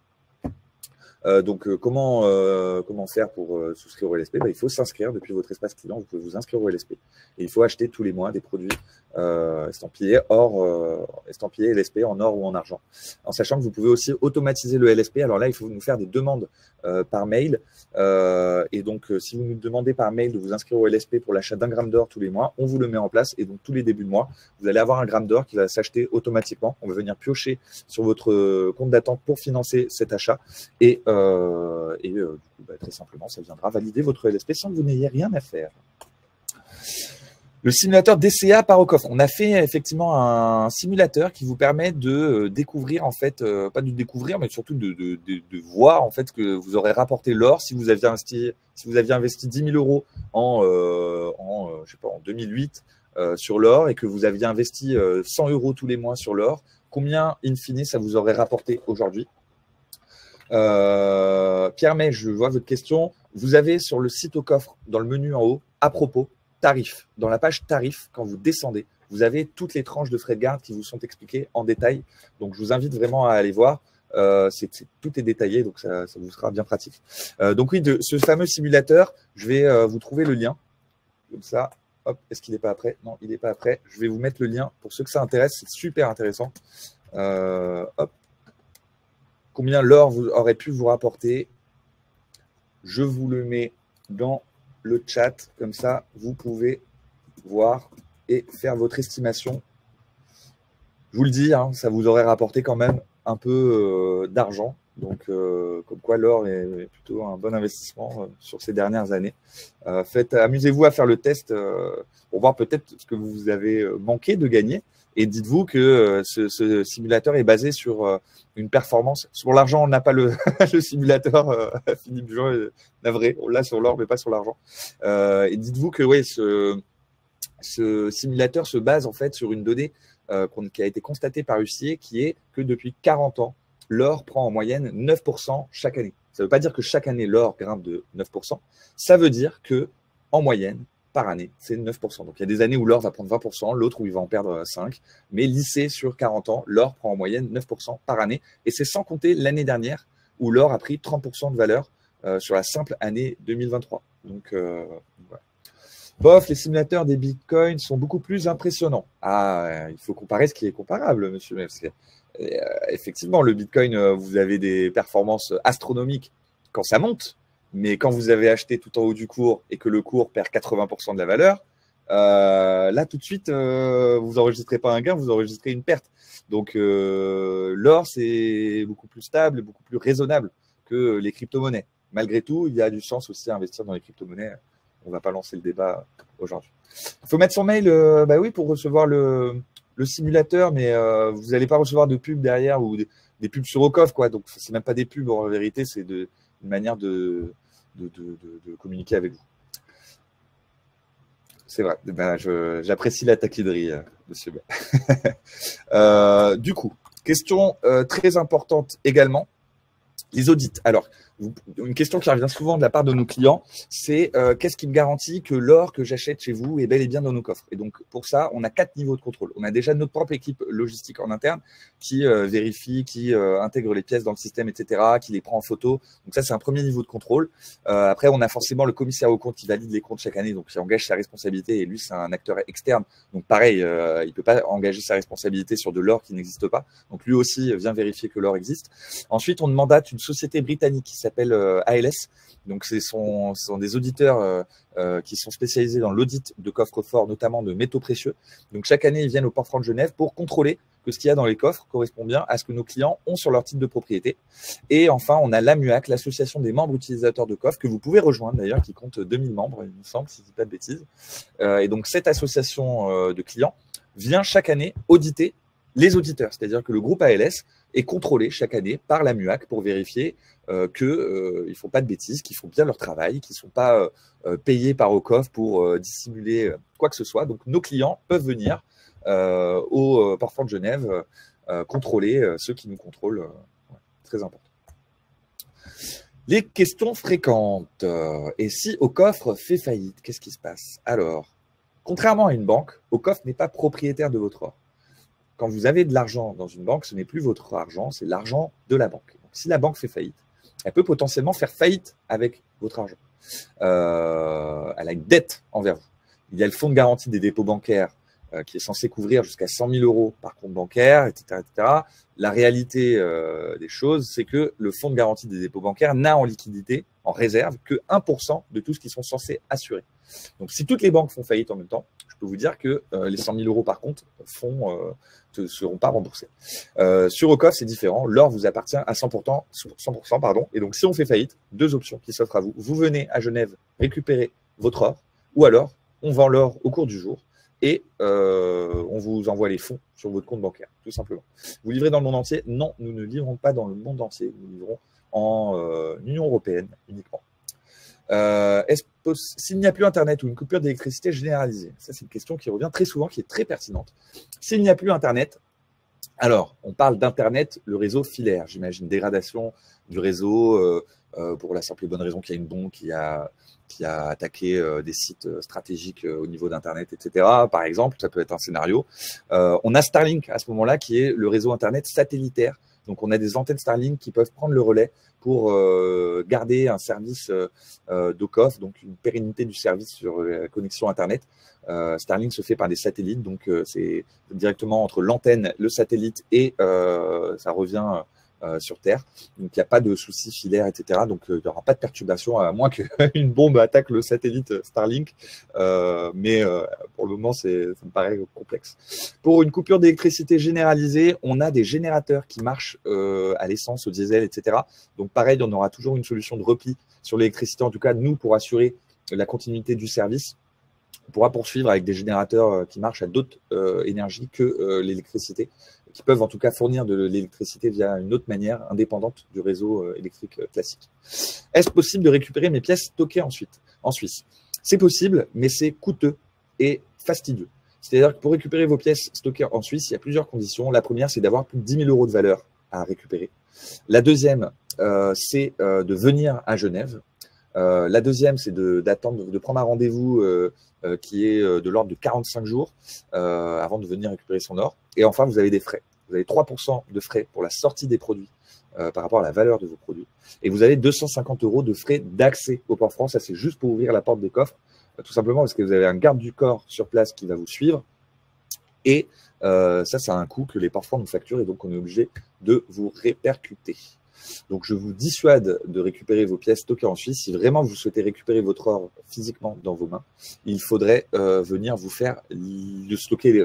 Donc, comment faire pour souscrire au LSP? Il faut s'inscrire depuis votre espace client. Vous pouvez vous inscrire au LSP. Et il faut acheter tous les mois des produits estampillés LSP en or ou en argent. En sachant que vous pouvez aussi automatiser le LSP. Alors là, il faut nous faire des demandes par mail. Et donc, si vous nous demandez par mail de vous inscrire au LSP pour l'achat d'1 gramme d'or tous les mois, on vous le met en place. Et donc, tous les débuts de mois, vous allez avoir 1 gramme d'or qui va s'acheter automatiquement. On va venir piocher sur votre compte d'attente pour financer cet achat. Et du coup, très simplement, ça viendra valider votre LSP sans que vous n'ayez rien à faire. Le simulateur DCA part au coffre. On a fait effectivement un simulateur qui vous permet de découvrir, en fait, pas de découvrir, mais surtout de voir en fait que vous aurez rapporté l'or si vous aviez investi 10 000 euros je sais pas, en 2008 sur l'or et que vous aviez investi 100 euros tous les mois sur l'or. Combien, in fine, ça vous aurait rapporté aujourd'hui? Pierre May, je vois votre question. Vous avez sur le site au coffre, dans le menu en haut, à propos, tarifs. Dans la page tarifs, quand vous descendez, vous avez toutes les tranches de frais de garde qui vous sont expliquées en détail. Donc, je vous invite vraiment à aller voir. Tout est détaillé, donc ça vous sera bien pratique. Donc oui, de ce fameux simulateur, je vais vous trouver le lien. Comme ça, hop, est-ce qu'il n'est pas après? Non, il n'est pas après. Je vais vous mettre le lien pour ceux que ça intéresse. C'est super intéressant. Hop. Combien l'or aurait pu vous rapporter. Je vous le mets dans le chat, comme ça vous pouvez voir et faire votre estimation. Je vous le dis, hein, ça vous aurait rapporté quand même un peu d'argent. Donc, comme quoi l'or est plutôt un bon investissement sur ces dernières années. Amusez-vous à faire le test pour voir peut-être ce que vous avez manqué de gagner. Et dites-vous que ce simulateur est basé sur une performance. Sur l'argent, on n'a pas le, le simulateur, Philippe Jean, navré. On l'a sur l'or, mais pas sur l'argent. Et dites-vous que ouais, ce simulateur se base en fait sur une donnée qui a été constatée par Huissier, qui est que depuis 40 ans, l'or prend en moyenne 9% chaque année. Ça ne veut pas dire que chaque année, l'or grimpe de 9%. Ça veut dire que en moyenne, par année, c'est 9%. Donc, il y a des années où l'or va prendre 20%, l'autre où il va en perdre 5%. Mais lissé sur 40 ans, l'or prend en moyenne 9% par année. Et c'est sans compter l'année dernière où l'or a pris 30% de valeur sur la simple année 2023. Donc, voilà. Bof, les simulateurs des bitcoins sont beaucoup plus impressionnants. Ah, il faut comparer ce qui est comparable, monsieur. Parce que, effectivement, le bitcoin, vous avez des performances astronomiques quand ça monte. Mais quand vous avez acheté tout en haut du cours et que le cours perd 80% de la valeur, là, tout de suite, vous n'enregistrez pas un gain, vous enregistrez une perte. Donc, l'or, c'est beaucoup plus stable, beaucoup plus raisonnable que les crypto-monnaies. Malgré tout, il y a du sens aussi à investir dans les crypto-monnaies. On ne va pas lancer le débat aujourd'hui. Il faut mettre son mail oui, pour recevoir le simulateur, mais vous n'allez pas recevoir de pubs derrière ou des pubs sur Ocoff, quoi. Donc, ce n'est même pas des pubs, en vérité, c'est une manière de communiquer avec vous. C'est vrai. J'apprécie la taquinerie, monsieur. Du coup, question très importante également, les audits. Alors, une question qui revient souvent de la part de nos clients, c'est qu'est-ce qui me garantit que l'or que j'achète chez vous est bel et bien dans nos coffres? Et donc, pour ça, on a 4 niveaux de contrôle. On a déjà notre propre équipe logistique en interne qui vérifie, qui intègre les pièces dans le système, etc., qui les prend en photo. Donc ça, c'est un premier niveau de contrôle. Après, on a forcément le commissaire aux comptes qui valide les comptes chaque année, donc qui engage sa responsabilité. Et lui, c'est un acteur externe. Donc pareil, il ne peut pas engager sa responsabilité sur de l'or qui n'existe pas. Donc lui aussi vient vérifier que l'or existe. Ensuite, on mandate une société britannique qui s'appelle ALS. Donc, ce sont des auditeurs qui sont spécialisés dans l'audit de coffres forts, notamment de métaux précieux. Donc, chaque année, ils viennent au Port-Franc de Genève pour contrôler que ce qu'il y a dans les coffres correspond bien à ce que nos clients ont sur leur titre de propriété. Et enfin, on a l'AMUAC, l'association des membres utilisateurs de coffres, que vous pouvez rejoindre d'ailleurs, qui compte 2000 membres, il me semble, si je ne dis pas de bêtises. Et donc, cette association de clients vient chaque année auditer les auditeurs, c'est-à-dire que le groupe ALS est contrôlé chaque année par la MUAC pour vérifier qu'ils ne font pas de bêtises, qu'ils font bien leur travail, qu'ils ne sont pas payés par OCOF pour dissimuler quoi que ce soit. Donc nos clients peuvent venir au Port Franc de Genève contrôler ceux qui nous contrôlent. Très important. Les questions fréquentes. Et si OCOF fait faillite, qu'est-ce qui se passe? Alors, contrairement à une banque, OCOF n'est pas propriétaire de votre or. Quand vous avez de l'argent dans une banque, ce n'est plus votre argent, c'est l'argent de la banque. Donc, si la banque fait faillite, elle peut potentiellement faire faillite avec votre argent. Elle a une dette envers vous. Il y a le fonds de garantie des dépôts bancaires qui est censé couvrir jusqu'à 100 000 euros par compte bancaire, etc. etc. La réalité des choses, c'est que le fonds de garantie des dépôts bancaires n'a en liquidité, en réserve, que 1% de tout ce qu'ils sont censés assurer. Donc, si toutes les banques font faillite en même temps, je peux vous dire que les 100 000 euros par compte ne seront pas remboursés. Sur OCOF, c'est différent. L'or vous appartient à 100%, pardon. Et donc, si on fait faillite, deux options qui s'offrent à vous. Vous venez à Genève récupérer votre or, ou alors on vend l'or au cours du jour et on vous envoie les fonds sur votre compte bancaire, tout simplement. Vous livrez dans le monde entier? Non, nous ne livrons pas dans le monde entier. Nous livrons en Union européenne uniquement. S'il n'y a plus Internet ou une coupure d'électricité généralisée, ça c'est une question qui revient très souvent, qui est très pertinente. S'il n'y a plus Internet, alors on parle d'Internet, le réseau filaire, j'imagine, dégradation du réseau pour la simple et bonne raison qu'il y a une bombe qui a attaqué des sites stratégiques au niveau d'Internet, etc. Par exemple, ça peut être un scénario. On a Starlink à ce moment-là qui est le réseau Internet satellitaire. Donc, on a des antennes Starlink qui peuvent prendre le relais pour garder un service d'OCOF, donc une pérennité du service sur la connexion Internet. Starlink se fait par des satellites, donc c'est directement entre l'antenne, le satellite et ça revient sur Terre. Donc, il n'y a pas de soucis filaires, etc. Donc, il n'y aura pas de perturbation, à moins qu'une bombe attaque le satellite Starlink. Mais pour le moment, ça me paraît complexe. Pour une coupure d'électricité généralisée, on a des générateurs qui marchent à l'essence, au diesel, etc. Donc, pareil, on aura toujours une solution de repli sur l'électricité. En tout cas, nous, pour assurer la continuité du service, on pourra poursuivre avec des générateurs qui marchent à d'autres énergies que l'électricité, qui peuvent en tout cas fournir de l'électricité via une autre manière indépendante du réseau électrique classique. Est-ce possible de récupérer mes pièces stockées en Suisse? C'est possible, mais c'est coûteux et fastidieux. C'est-à-dire que pour récupérer vos pièces stockées en Suisse, il y a plusieurs conditions. La première, c'est d'avoir plus de 10 000 euros de valeur à récupérer. La deuxième, c'est de venir à Genève. La deuxième, c'est de prendre un rendez-vous qui est de l'ordre de 45 jours avant de venir récupérer son or. Et enfin, vous avez des frais. Vous avez 3% de frais pour la sortie des produits par rapport à la valeur de vos produits. Et vous avez 250 euros de frais d'accès au Port Franc. Ça, c'est juste pour ouvrir la porte des coffres, tout simplement parce que vous avez un garde du corps sur place qui va vous suivre. Et ça, c'est un coût que les Ports Francs nous facturent et donc on est obligé de vous répercuter. Donc, je vous dissuade de récupérer vos pièces stockées en Suisse. Si vraiment vous souhaitez récupérer votre or physiquement dans vos mains, il faudrait venir vous faire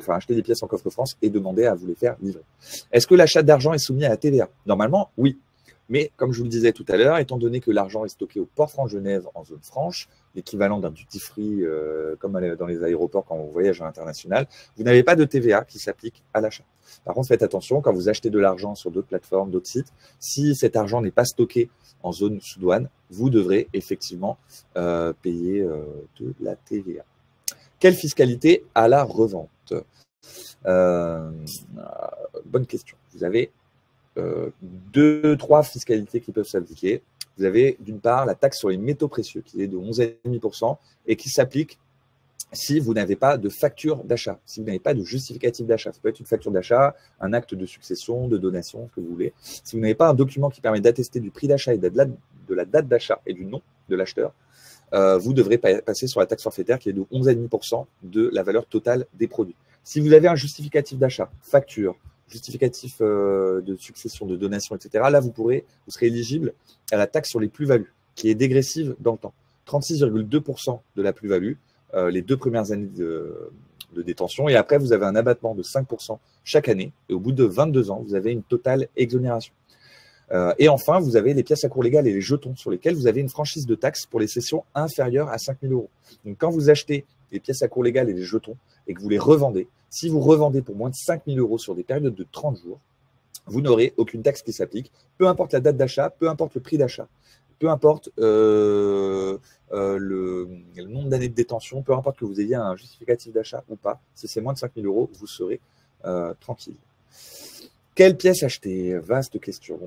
acheter des pièces en coffre-France et demander à vous les faire livrer. Est-ce que l'achat d'argent est soumis à la TVA? Normalement, oui. Mais comme je vous le disais tout à l'heure, étant donné que l'argent est stocké au Port Franc Genève en zone franche, l'équivalent d'un duty-free comme dans les aéroports quand on voyage à l'international, vous n'avez pas de TVA qui s'applique à l'achat. Par contre, faites attention quand vous achetez de l'argent sur d'autres plateformes, d'autres sites, si cet argent n'est pas stocké en zone sous douane, vous devrez effectivement payer de la TVA. Quelle fiscalité à la revente? Bonne question. Vous avez 3 fiscalités qui peuvent s'appliquer. Vous avez d'une part la taxe sur les métaux précieux qui est de 11,5% et qui s'applique si vous n'avez pas de facture d'achat, si vous n'avez pas de justificatif d'achat. Ça peut être une facture d'achat, un acte de succession, de donation, ce que vous voulez. Si vous n'avez pas un document qui permet d'attester du prix d'achat et de la date d'achat et du nom de l'acheteur, vous devrez passer sur la taxe forfaitaire qui est de 11,5% de la valeur totale des produits. Si vous avez un justificatif d'achat, facture, justificatif de succession, de donation, etc., là, vous serez éligible à la taxe sur les plus-values, qui est dégressive dans le temps. 36,2% de la plus-value, les 2 premières années de détention, et après, vous avez un abattement de 5% chaque année, et au bout de 22 ans, vous avez une totale exonération. Et enfin, vous avez les pièces à cours légales et les jetons sur lesquels vous avez une franchise de taxe pour les cessions inférieures à 5 000 euros. Donc, quand vous achetez les pièces à cours légales et les jetons et que vous les revendez, Si vous revendez pour moins de 5 000 euros sur des périodes de 30 jours, vous n'aurez aucune taxe qui s'applique, peu importe la date d'achat, peu importe le prix d'achat, peu importe le nombre d'années de détention, peu importe que vous ayez un justificatif d'achat ou pas, si c'est moins de 5 000 euros, vous serez tranquille. Quelle pièce acheter? Vaste question.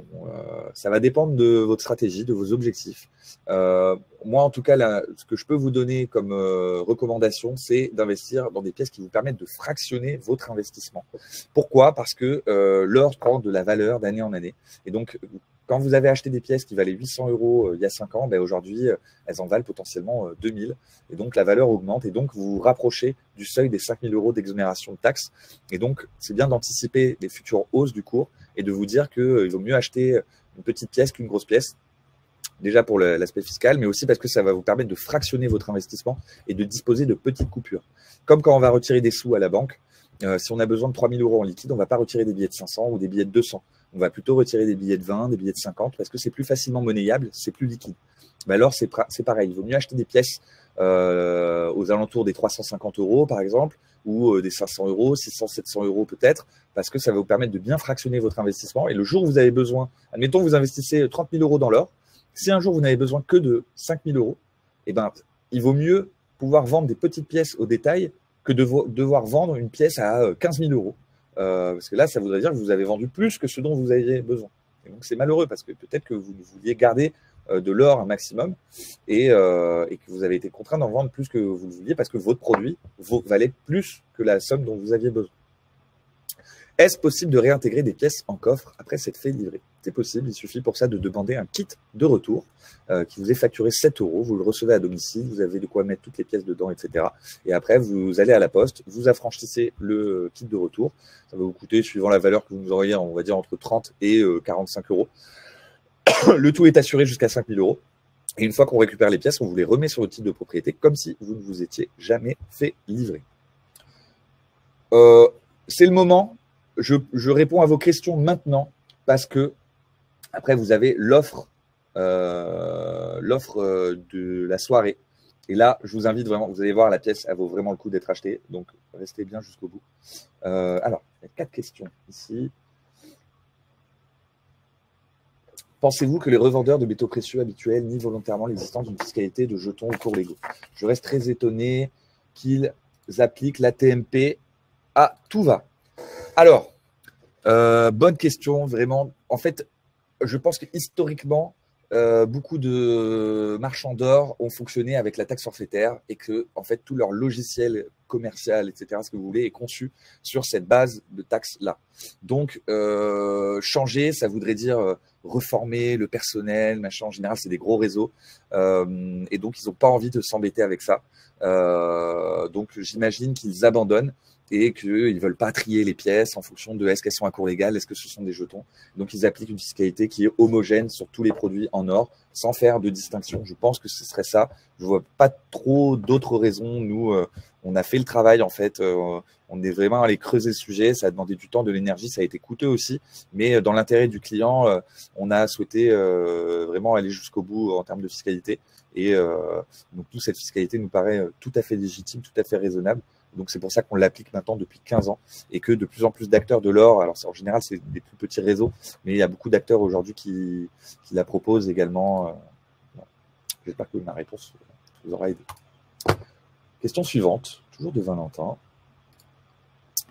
Ça va dépendre de votre stratégie, de vos objectifs. Moi, en tout cas, là, ce que je peux vous donner comme recommandation, c'est d'investir dans des pièces qui vous permettent de fractionner votre investissement. Pourquoi? Parce que l'or prend de la valeur d'année en année. Et donc, quand vous avez acheté des pièces qui valaient 800 euros il y a 5 ans, ben aujourd'hui, elles en valent potentiellement 2000. Et donc, la valeur augmente. Et donc, vous vous rapprochez du seuil des 5 000 euros d'exonération de taxes. Et donc, c'est bien d'anticiper les futures hausses du cours et de vous dire qu'il vaut mieux acheter une petite pièce qu'une grosse pièce. Déjà pour l'aspect fiscal, mais aussi parce que ça va vous permettre de fractionner votre investissement et de disposer de petites coupures. Comme quand on va retirer des sous à la banque, si on a besoin de 3 000 euros en liquide, on ne va pas retirer des billets de 500 ou des billets de 200. On va plutôt retirer des billets de 20, des billets de 50, parce que c'est plus facilement monnayable, c'est plus liquide. Mais alors, c'est pareil. Il vaut mieux acheter des pièces aux alentours des 350 euros, par exemple, ou des 500 euros, 600, 700 euros peut-être, parce que ça va vous permettre de bien fractionner votre investissement. Et le jour où vous avez besoin, admettons, vous investissez 30 000 euros dans l'or, si un jour vous n'avez besoin que de 5 000 euros, eh ben, il vaut mieux pouvoir vendre des petites pièces au détail que de devoir vendre une pièce à 15 000 euros. Parce que là, ça voudrait dire que vous avez vendu plus que ce dont vous aviez besoin. Et donc, c'est malheureux parce que peut-être que vous vouliez garder de l'or un maximum et que vous avez été contraint d'en vendre plus que vous le vouliez parce que votre produit valait plus que la somme dont vous aviez besoin. Est-ce possible de réintégrer des pièces en coffre après s'être fait livrer? C'est possible, il suffit pour ça de demander un kit de retour qui vous est facturé 7 euros. Vous le recevez à domicile, vous avez de quoi mettre toutes les pièces dedans, etc. Et après, vous allez à la poste, vous affranchissez le kit de retour. Ça va vous coûter, suivant la valeur que vous nous envoyez, on va dire entre 30 et 45 euros. Le tout est assuré jusqu'à 5 000 euros. Et une fois qu'on récupère les pièces, on vous les remet sur le titre de propriété comme si vous ne vous étiez jamais fait livrer. C'est le moment. Je réponds à vos questions maintenant parce que après vous avez l'offre de la soirée. Et là, je vous invite vraiment, vous allez voir, la pièce, elle vaut vraiment le coup d'être achetée. Donc, restez bien jusqu'au bout. Alors, il y a 4 questions ici. Pensez-vous que les revendeurs de métaux précieux habituels nient volontairement l'existence d'une fiscalité de jetons ou cours légaux? Je reste très étonné qu'ils appliquent l'ATMP à tout va. Alors, bonne question, vraiment. En fait, je pense que historiquement, beaucoup de marchands d'or ont fonctionné avec la taxe forfaitaire et que, en fait, tout leur logiciel commercial, etc., ce que vous voulez, est conçu sur cette base de taxe-là. Donc, changer, ça voudrait dire reformer le personnel, machin. En général, c'est des gros réseaux. Et donc, ils n'ont pas envie de s'embêter avec ça. Donc, j'imagine qu'ils abandonnent et qu'ils ne veulent pas trier les pièces en fonction de est-ce qu'elles sont à cours légal, est-ce que ce sont des jetons. Donc, ils appliquent une fiscalité qui est homogène sur tous les produits en or, sans faire de distinction. Je pense que ce serait ça. Je ne vois pas trop d'autres raisons. Nous, on a fait le travail, en fait. On est vraiment allé creuser le sujet. Ça a demandé du temps, de l'énergie. Ça a été coûteux aussi. Mais dans l'intérêt du client, on a souhaité vraiment aller jusqu'au bout en termes de fiscalité. Et donc, toute cette fiscalité nous paraît tout à fait légitime, tout à fait raisonnable. Donc, c'est pour ça qu'on l'applique maintenant depuis 15 ans et que de plus en plus d'acteurs de l'or, alors en général, c'est des plus petits réseaux, mais il y a beaucoup d'acteurs aujourd'hui qui la proposent également. J'espère que ma réponse vous aura aidé. Question suivante, toujours de Valentin.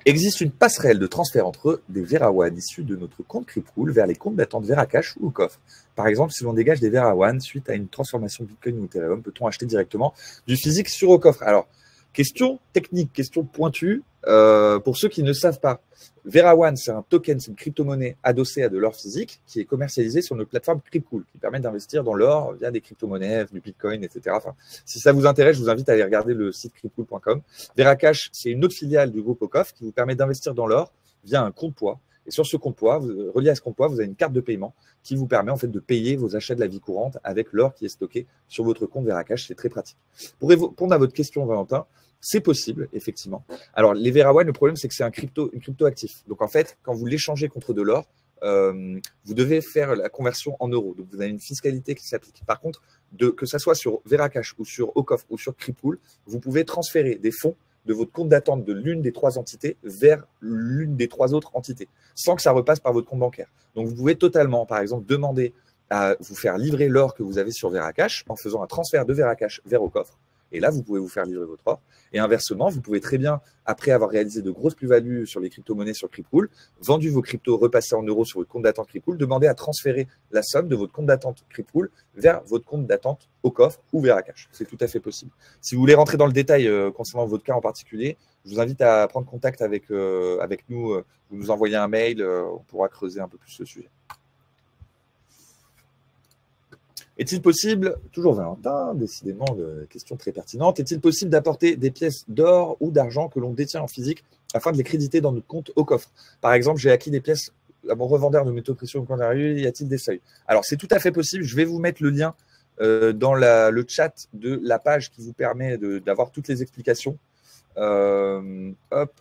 Existe une passerelle de transfert entre des VeraOne issus de notre compte Cryptpool vers les comptes d'attente Veracash ou au coffre? Par exemple, si l'on dégage des VeraOne suite à une transformation Bitcoin ou Ethereum, peut-on acheter directement du physique sur au coffre? Alors, question technique, question pointue, pour ceux qui ne savent pas. VeraOne, c'est un token, c'est une crypto-monnaie adossée à de l'or physique qui est commercialisée sur notre plateforme Cryptpool, qui permet d'investir dans l'or via des crypto-monnaies, du Bitcoin, etc. Enfin, si ça vous intéresse, je vous invite à aller regarder le site cryptpool.com. Veracash, c'est une autre filiale du groupe OCOF qui vous permet d'investir dans l'or via un compte poids. Et sur ce compte poids, relié à ce compte poids, vous avez une carte de paiement qui vous permet en fait de payer vos achats de la vie courante avec l'or qui est stocké sur votre compte Veracash. C'est très pratique. Pour répondre à votre question, Valentin, c'est possible, effectivement. Alors, les VeraOne, le problème, c'est que c'est une crypto-actif. Donc, en fait, quand vous l'échangez contre de l'or, vous devez faire la conversion en euros. Donc, vous avez une fiscalité qui s'applique. Par contre, que ça soit sur Veracash ou sur Ocoff ou sur Cryptpool, vous pouvez transférer des fonds de votre compte d'attente de l'une des 3 entités vers l'une des 3 autres entités, sans que ça repasse par votre compte bancaire. Donc, vous pouvez totalement, par exemple, demander à vous faire livrer l'or que vous avez sur Veracash en faisant un transfert de Veracash vers au coffre. Et là, vous pouvez vous faire livrer votre or. Et inversement, vous pouvez très bien, après avoir réalisé de grosses plus-values sur les crypto-monnaies sur Cryptpool, vendu vos cryptos, repassé en euros sur votre compte d'attente Cryptpool, demander à transférer la somme de votre compte d'attente Cryptpool vers votre compte d'attente au coffre ou Veracash. C'est tout à fait possible. Si vous voulez rentrer dans le détail concernant votre cas en particulier, je vous invite à prendre contact avec nous. Vous nous envoyez un mail, on pourra creuser un peu plus ce sujet. Est-il possible, toujours Valentin, décidément, question très pertinente, est-il possible d'apporter des pièces d'or ou d'argent que l'on détient en physique afin de les créditer dans notre compte au coffre? Par exemple, j'ai acquis des pièces à mon revendeur de métaux précieux au compte d'arrivée, y a-t-il des seuils? Alors, c'est tout à fait possible. Je vais vous mettre le lien dans le chat de la page qui vous permet d'avoir toutes les explications. Hop.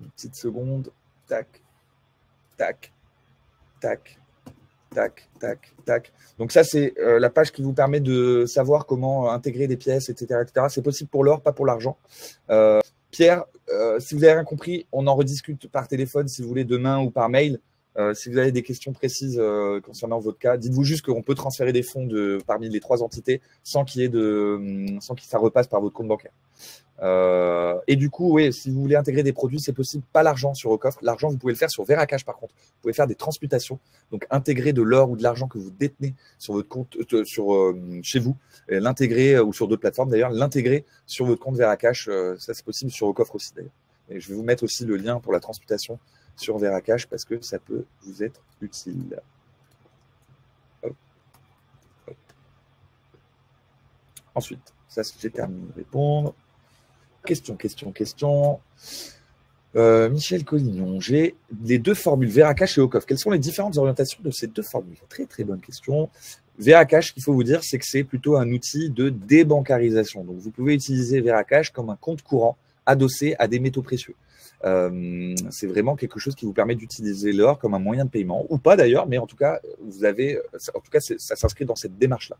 Une petite seconde. Tac. Donc ça, c'est la page qui vous permet de savoir comment intégrer des pièces, etc. C'est possible pour l'or, pas pour l'argent. Pierre, si vous n'avez rien compris, on en rediscute par téléphone si vous voulez demain ou par mail. Si vous avez des questions précises concernant votre cas, dites-vous juste qu'on peut transférer des fonds parmi les 3 entités sans que ça repasse par votre compte bancaire. Et du coup, oui, si vous voulez intégrer des produits, c'est possible, pas l'argent sur au coffre. L'argent, vous pouvez le faire sur Veracash par contre. Vous pouvez faire des transmutations, donc intégrer de l'or ou de l'argent que vous détenez sur votre compte, chez vous, l'intégrer, ou sur d'autres plateformes d'ailleurs, l'intégrer sur votre compte Veracash. Ça, c'est possible sur au coffre aussi d'ailleurs. Et je vais vous mettre aussi le lien pour la transmutation sur Veracash parce que ça peut vous être utile. Hop. Ensuite, ça, j'ai terminé de répondre. Question. Michel Collignon, j'ai les 2 formules, Veracash et Ocoff. Quelles sont les différentes orientations de ces 2 formules? Très, très bonne question. Veracash, ce qu'il faut vous dire, c'est que c'est plutôt un outil de débancarisation. Donc, vous pouvez utiliser Veracash comme un compte courant adossé à des métaux précieux. C'est vraiment quelque chose qui vous permet d'utiliser l'or comme un moyen de paiement, ou pas d'ailleurs, mais en tout cas, ça s'inscrit dans cette démarche-là.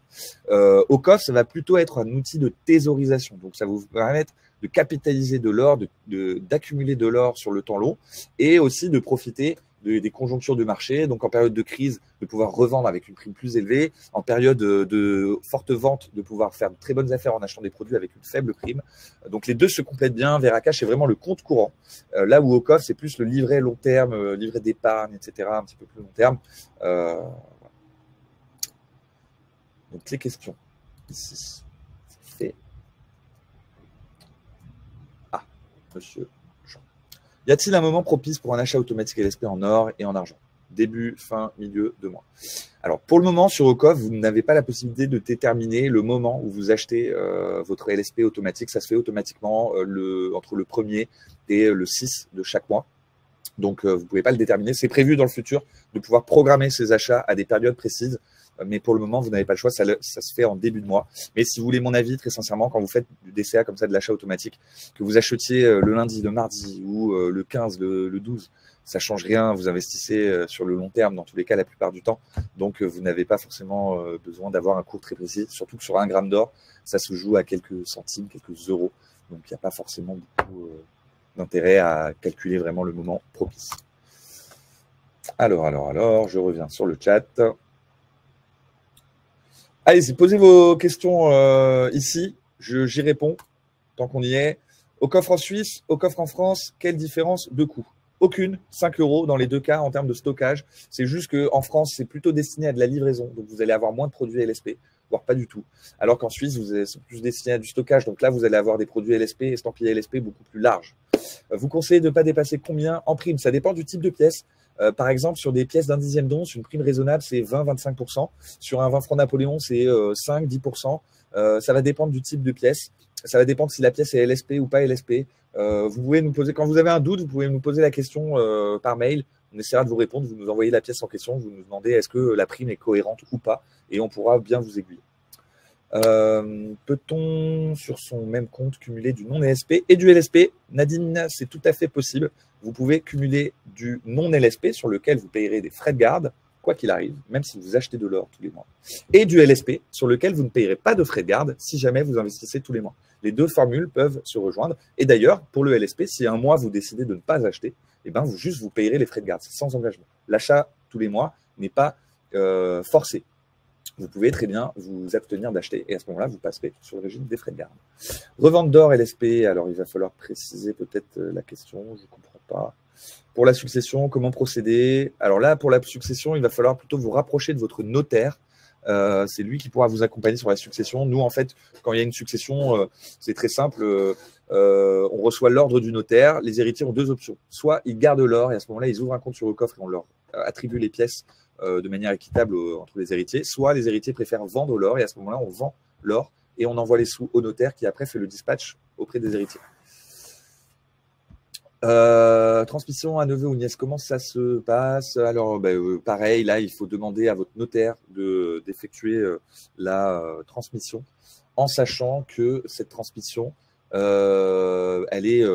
Ocoff, ça va plutôt être un outil de thésaurisation. Donc, ça va vous permettre de capitaliser de l'or, d'accumuler de l'or sur le temps long et aussi de profiter des conjonctures de marché. Donc, en période de crise, de pouvoir revendre avec une prime plus élevée. En période de forte vente, de pouvoir faire de très bonnes affaires en achetant des produits avec une faible prime. Donc, les deux se complètent bien. Veracash est vraiment le compte courant. Là où Ocoff, c'est plus le livret long terme, livret d'épargne, etc. Un petit peu plus long terme. Voilà. Donc, les questions ici. C'est fait. Monsieur Jean. Y a-t-il un moment propice pour un achat automatique LSP en or et en argent? Début, fin, milieu de mois. Alors, pour le moment, sur Ocoff, vous n'avez pas la possibilité de déterminer le moment où vous achetez votre LSP automatique. Ça se fait automatiquement entre le 1er et le 6 de chaque mois. Donc, vous ne pouvez pas le déterminer. C'est prévu dans le futur de pouvoir programmer ces achats à des périodes précises. Mais pour le moment, vous n'avez pas le choix, ça se fait en début de mois. Mais si vous voulez mon avis, très sincèrement, quand vous faites du DCA comme ça, de l'achat automatique, que vous achetiez le lundi, le mardi ou le 15, le 12, ça ne change rien. Vous investissez sur le long terme, dans tous les cas, la plupart du temps. Donc, vous n'avez pas forcément besoin d'avoir un cours très précis. Surtout que sur 1 gramme d'or, ça se joue à quelques centimes, quelques euros. Donc, il n'y a pas forcément beaucoup d'intérêt à calculer vraiment le moment propice. Alors, je reviens sur le chat. Allez-y, posez vos questions ici, j'y réponds, tant qu'on y est. Au coffre en Suisse, au coffre en France, quelle différence de coût? Aucune, 5 € dans les 2 cas en termes de stockage. C'est juste qu'en France, c'est plutôt destiné à de la livraison, donc vous allez avoir moins de produits LSP, voire pas du tout. Alors qu'en Suisse, c'est plus destiné à du stockage, donc là, vous allez avoir des produits LSP, estampillés LSP beaucoup plus larges. Vous conseillez de ne pas dépasser combien en prime? Ça dépend du type de pièce. Par exemple, sur des pièces d'un dixième d'once, une prime raisonnable, c'est 20-25%. Sur un 20 francs Napoléon, c'est 5-10%. Ça va dépendre du type de pièce. Ça va dépendre si la pièce est LSP ou pas LSP. Vous pouvez nous poser, quand vous avez un doute, vous pouvez nous poser la question par mail. On essaiera de vous répondre. Vous nous envoyez la pièce en question. Vous nous demandez est-ce que la prime est cohérente ou pas. Et on pourra bien vous aiguiller. Peut-on, sur son même compte, cumuler du non-LSP et du LSP? Nadine, c'est tout à fait possible. Vous pouvez cumuler du non-LSP sur lequel vous payerez des frais de garde quoi qu'il arrive, même si vous achetez de l'or tous les mois, et du LSP, sur lequel vous ne payerez pas de frais de garde si jamais vous investissez tous les mois. Les deux formules peuvent se rejoindre. Et d'ailleurs, pour le LSP, si un mois vous décidez de ne pas acheter, eh ben, vous payerez les frais de garde, c'est sans engagement. L'achat tous les mois n'est pas forcé. Vous pouvez très bien vous abstenir d'acheter et à ce moment-là, vous passerez sur le régime des frais de garde. Revente d'or, LSP, alors il va falloir préciser peut-être la question, je ne comprends pas. Pour la succession, comment procéder? Alors là, pour la succession, il va falloir plutôt vous rapprocher de votre notaire. C'est lui qui pourra vous accompagner sur la succession. Nous, en fait, quand il y a une succession, c'est très simple. On reçoit l'ordre du notaire. Les héritiers ont deux options. Soit ils gardent l'or et à ce moment-là, ils ouvrent un compte sur le coffre et on leur attribue les pièces de manière équitable entre les héritiers. Soit les héritiers préfèrent vendre l'or et à ce moment-là, on vend l'or et on envoie les sous au notaire qui après fait le dispatch auprès des héritiers. Transmission à neveu ou nièce, comment ça se passe? Alors, pareil, là, il faut demander à votre notaire d'effectuer la transmission en sachant que cette transmission, elle est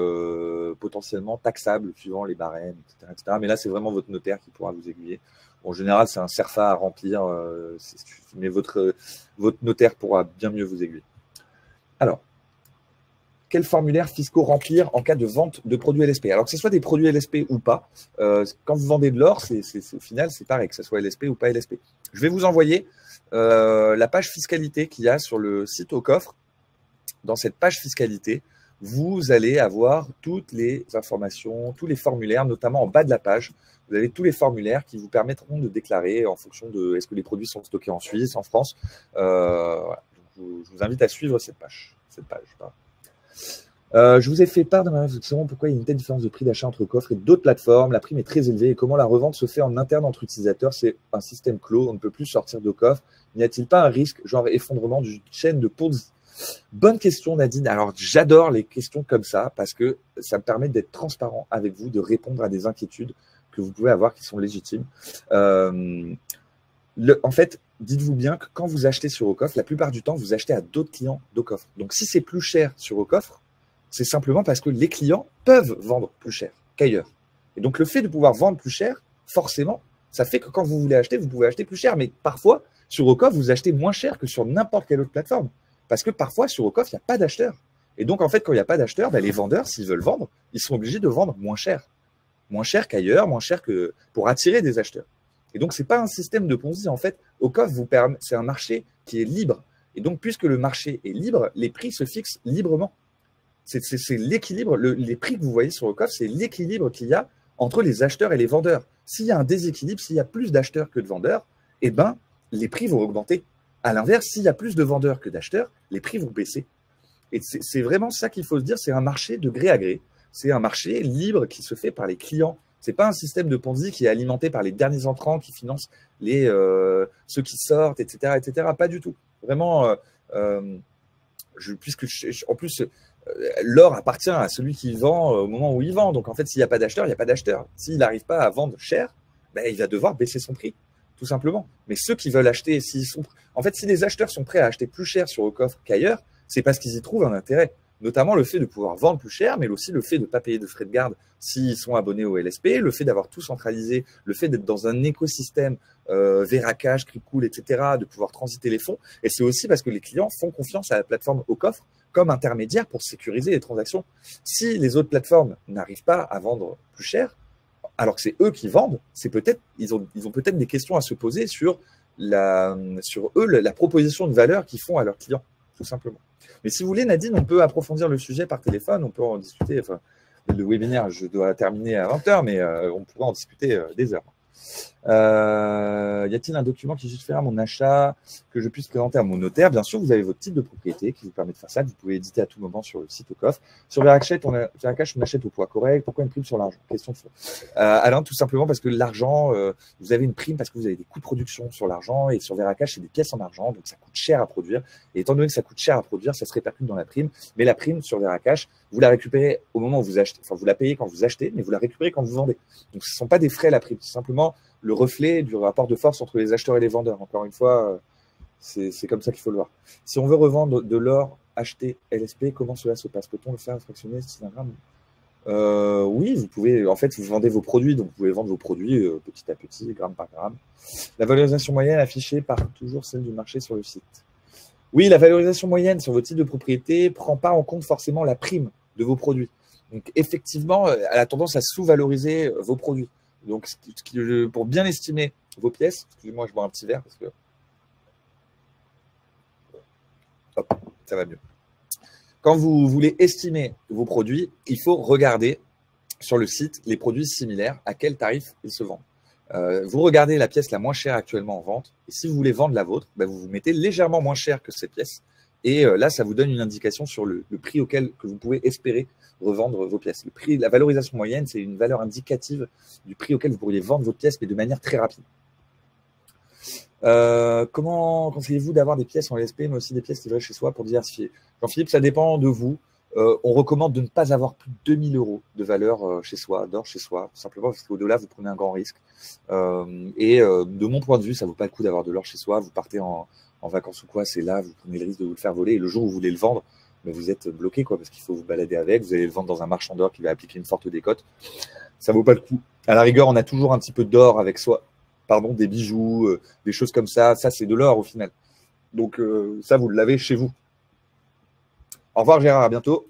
potentiellement taxable suivant les barèmes, etc., etc. Mais là, c'est vraiment votre notaire qui pourra vous aiguiller. En général, c'est un CERFA à remplir, mais votre notaire pourra bien mieux vous aiguiller. Alors, quels formulaires fiscaux remplir en cas de vente de produits LSP? Alors que ce soit des produits LSP ou pas, quand vous vendez de l'or, au final, c'est pareil, que ce soit LSP ou pas LSP. Je vais vous envoyer la page fiscalité qu'il y a sur le site au coffre. Dans cette page fiscalité, vous allez avoir toutes les informations, tous les formulaires, notamment en bas de la page. Vous avez tous les formulaires qui vous permettront de déclarer en fonction de est-ce que les produits sont stockés en Suisse, en France. Voilà. Donc, je vous invite à suivre cette page. Je vous ai fait part de ma réflexion pourquoi il y a une telle différence de prix d'achat entre coffre et d'autres plateformes. La prime est très élevée et comment la revente se fait en interne entre utilisateurs. C'est un système clos, on ne peut plus sortir de coffre. N'y a-t-il pas un risque, genre effondrement d'une chaîne de Ponzi? Bonne question, Nadine. Alors, j'adore les questions comme ça parce que ça me permet d'être transparent avec vous, de répondre à des inquiétudes que vous pouvez avoir qui sont légitimes. En fait, dites-vous bien que quand vous achetez sur Ocoffre, la plupart du temps, vous achetez à d'autres clients d'Ocoffre. Donc, si c'est plus cher sur Ocoffre, c'est simplement parce que les clients peuvent vendre plus cher qu'ailleurs. Et donc, le fait de pouvoir vendre plus cher, forcément, ça fait que quand vous voulez acheter, vous pouvez acheter plus cher. Mais parfois, sur Ocoffre, vous achetez moins cher que sur n'importe quelle autre plateforme. Parce que parfois, sur Ocoffre, il n'y a pas d'acheteurs. Et donc, en fait, quand il n'y a pas d'acheteurs, les vendeurs, s'ils veulent vendre, ils sont obligés de vendre moins cher. Moins cher qu'ailleurs, moins cher que pour attirer des acheteurs. Et donc, ce n'est pas un système de Ponzi. En fait, Ocoffre c'est un marché qui est libre. Et donc, puisque le marché est libre, les prix se fixent librement. C'est l'équilibre. Les prix que vous voyez sur Ocoffre, c'est l'équilibre qu'il y a entre les acheteurs et les vendeurs. S'il y a un déséquilibre, s'il y a plus d'acheteurs que de vendeurs, eh ben, les prix vont augmenter. À l'inverse, s'il y a plus de vendeurs que d'acheteurs, les prix vont baisser. Et c'est vraiment ça qu'il faut se dire, c'est un marché de gré à gré. C'est un marché libre qui se fait par les clients. Ce n'est pas un système de Ponzi qui est alimenté par les derniers entrants qui financent ceux qui sortent, etc., etc. Pas du tout. Vraiment, en plus, l'or appartient à celui qui vend au moment où il vend. Donc, en fait, s'il n'y a pas d'acheteur, il n'y a pas d'acheteur. S'il n'arrive pas à vendre cher, il va devoir baisser son prix, tout simplement. Mais ceux qui veulent acheter, en fait, si les acheteurs sont prêts à acheter plus cher sur Ocoffre qu'ailleurs, c'est parce qu'ils y trouvent un intérêt. Notamment le fait de pouvoir vendre plus cher, mais aussi le fait de ne pas payer de frais de garde s'ils sont abonnés au LSP, le fait d'avoir tout centralisé, le fait d'être dans un écosystème Veracash, Cryptcool, etc., de pouvoir transiter les fonds. Et c'est aussi parce que les clients font confiance à la plateforme Ocoffre comme intermédiaire pour sécuriser les transactions. Si les autres plateformes n'arrivent pas à vendre plus cher, alors que c'est eux qui vendent, ils ont peut-être des questions à se poser sur la proposition de valeur qu'ils font à leurs clients, tout simplement. Mais si vous voulez, Nadine, on peut approfondir le sujet par téléphone, on peut en discuter. Enfin, le webinaire, je dois terminer à 20h, mais on pourra en discuter des heures. Y a-t-il un document qui justifie mon achat que je puisse présenter à mon notaire? Bien sûr, vous avez votre titre de propriété qui vous permet de faire ça, que vous pouvez éditer à tout moment sur le site au coffre. Sur Veracash, on achète au poids correct. Pourquoi une prime sur l'argent? Question de fond. Alain, tout simplement parce que l'argent, vous avez une prime parce que vous avez des coûts de production sur l'argent, et sur Veracash, c'est des pièces en argent, donc ça coûte cher à produire. Et étant donné que ça coûte cher à produire, ça se répercute dans la prime. Mais la prime sur Veracash, vous la récupérez au moment où vous achetez. Enfin, vous la payez quand vous achetez, mais vous la récupérez quand vous vendez. Donc, ce ne sont pas des frais, la prime. C'est simplement le reflet du rapport de force entre les acheteurs et les vendeurs. Encore une fois, c'est comme ça qu'il faut le voir. Si on veut revendre de l'or acheté LSP, comment cela se passe? Peut-on le faire fractionner Oui, vous pouvez, en fait, vous vendez vos produits, donc vous pouvez vendre vos produits petit à petit, gramme par gramme. La valorisation moyenne affichée par toujours celle du marché sur le site. Oui, la valorisation moyenne sur votre site de propriété ne prend pas en compte forcément la prime de vos produits. Donc, effectivement, elle a tendance à sous-valoriser vos produits. Donc, pour bien estimer vos pièces, excusez-moi, je bois un petit verre parce que hop, ça va mieux. Quand vous voulez estimer vos produits, il faut regarder sur le site les produits similaires, à quel tarif ils se vendent. Vous regardez la pièce la moins chère actuellement en vente, et si vous voulez vendre la vôtre, vous vous mettez légèrement moins cher que cette pièce, et là, ça vous donne une indication sur le prix auquel que vous pouvez espérer revendre vos pièces. Le prix, la valorisation moyenne, c'est une valeur indicative du prix auquel vous pourriez vendre votre pièce, mais de manière très rapide. Comment conseillez-vous d'avoir des pièces en LSP, mais aussi des pièces livrées chez soi pour diversifier? Jean-Philippe, ça dépend de vous. On recommande de ne pas avoir plus de 2000 € de valeur chez soi, d'or chez soi, tout simplement parce qu'au-delà, vous prenez un grand risque. De mon point de vue, ça ne vaut pas le coup d'avoir de l'or chez soi. Vous partez en vacances ou quoi, c'est là, vous prenez le risque de vous le faire voler. Et le jour où vous voulez le vendre, vous êtes bloqué, quoi, parce qu'il faut vous balader avec. Vous allez le vendre dans un marchand d'or qui va appliquer une forte décote. Ça ne vaut pas le coup. À la rigueur, on a toujours un petit peu d'or avec soi. Pardon, des bijoux, des choses comme ça. Ça, c'est de l'or au final. Donc, ça, vous l'avez chez vous. Au revoir Gérard, à bientôt.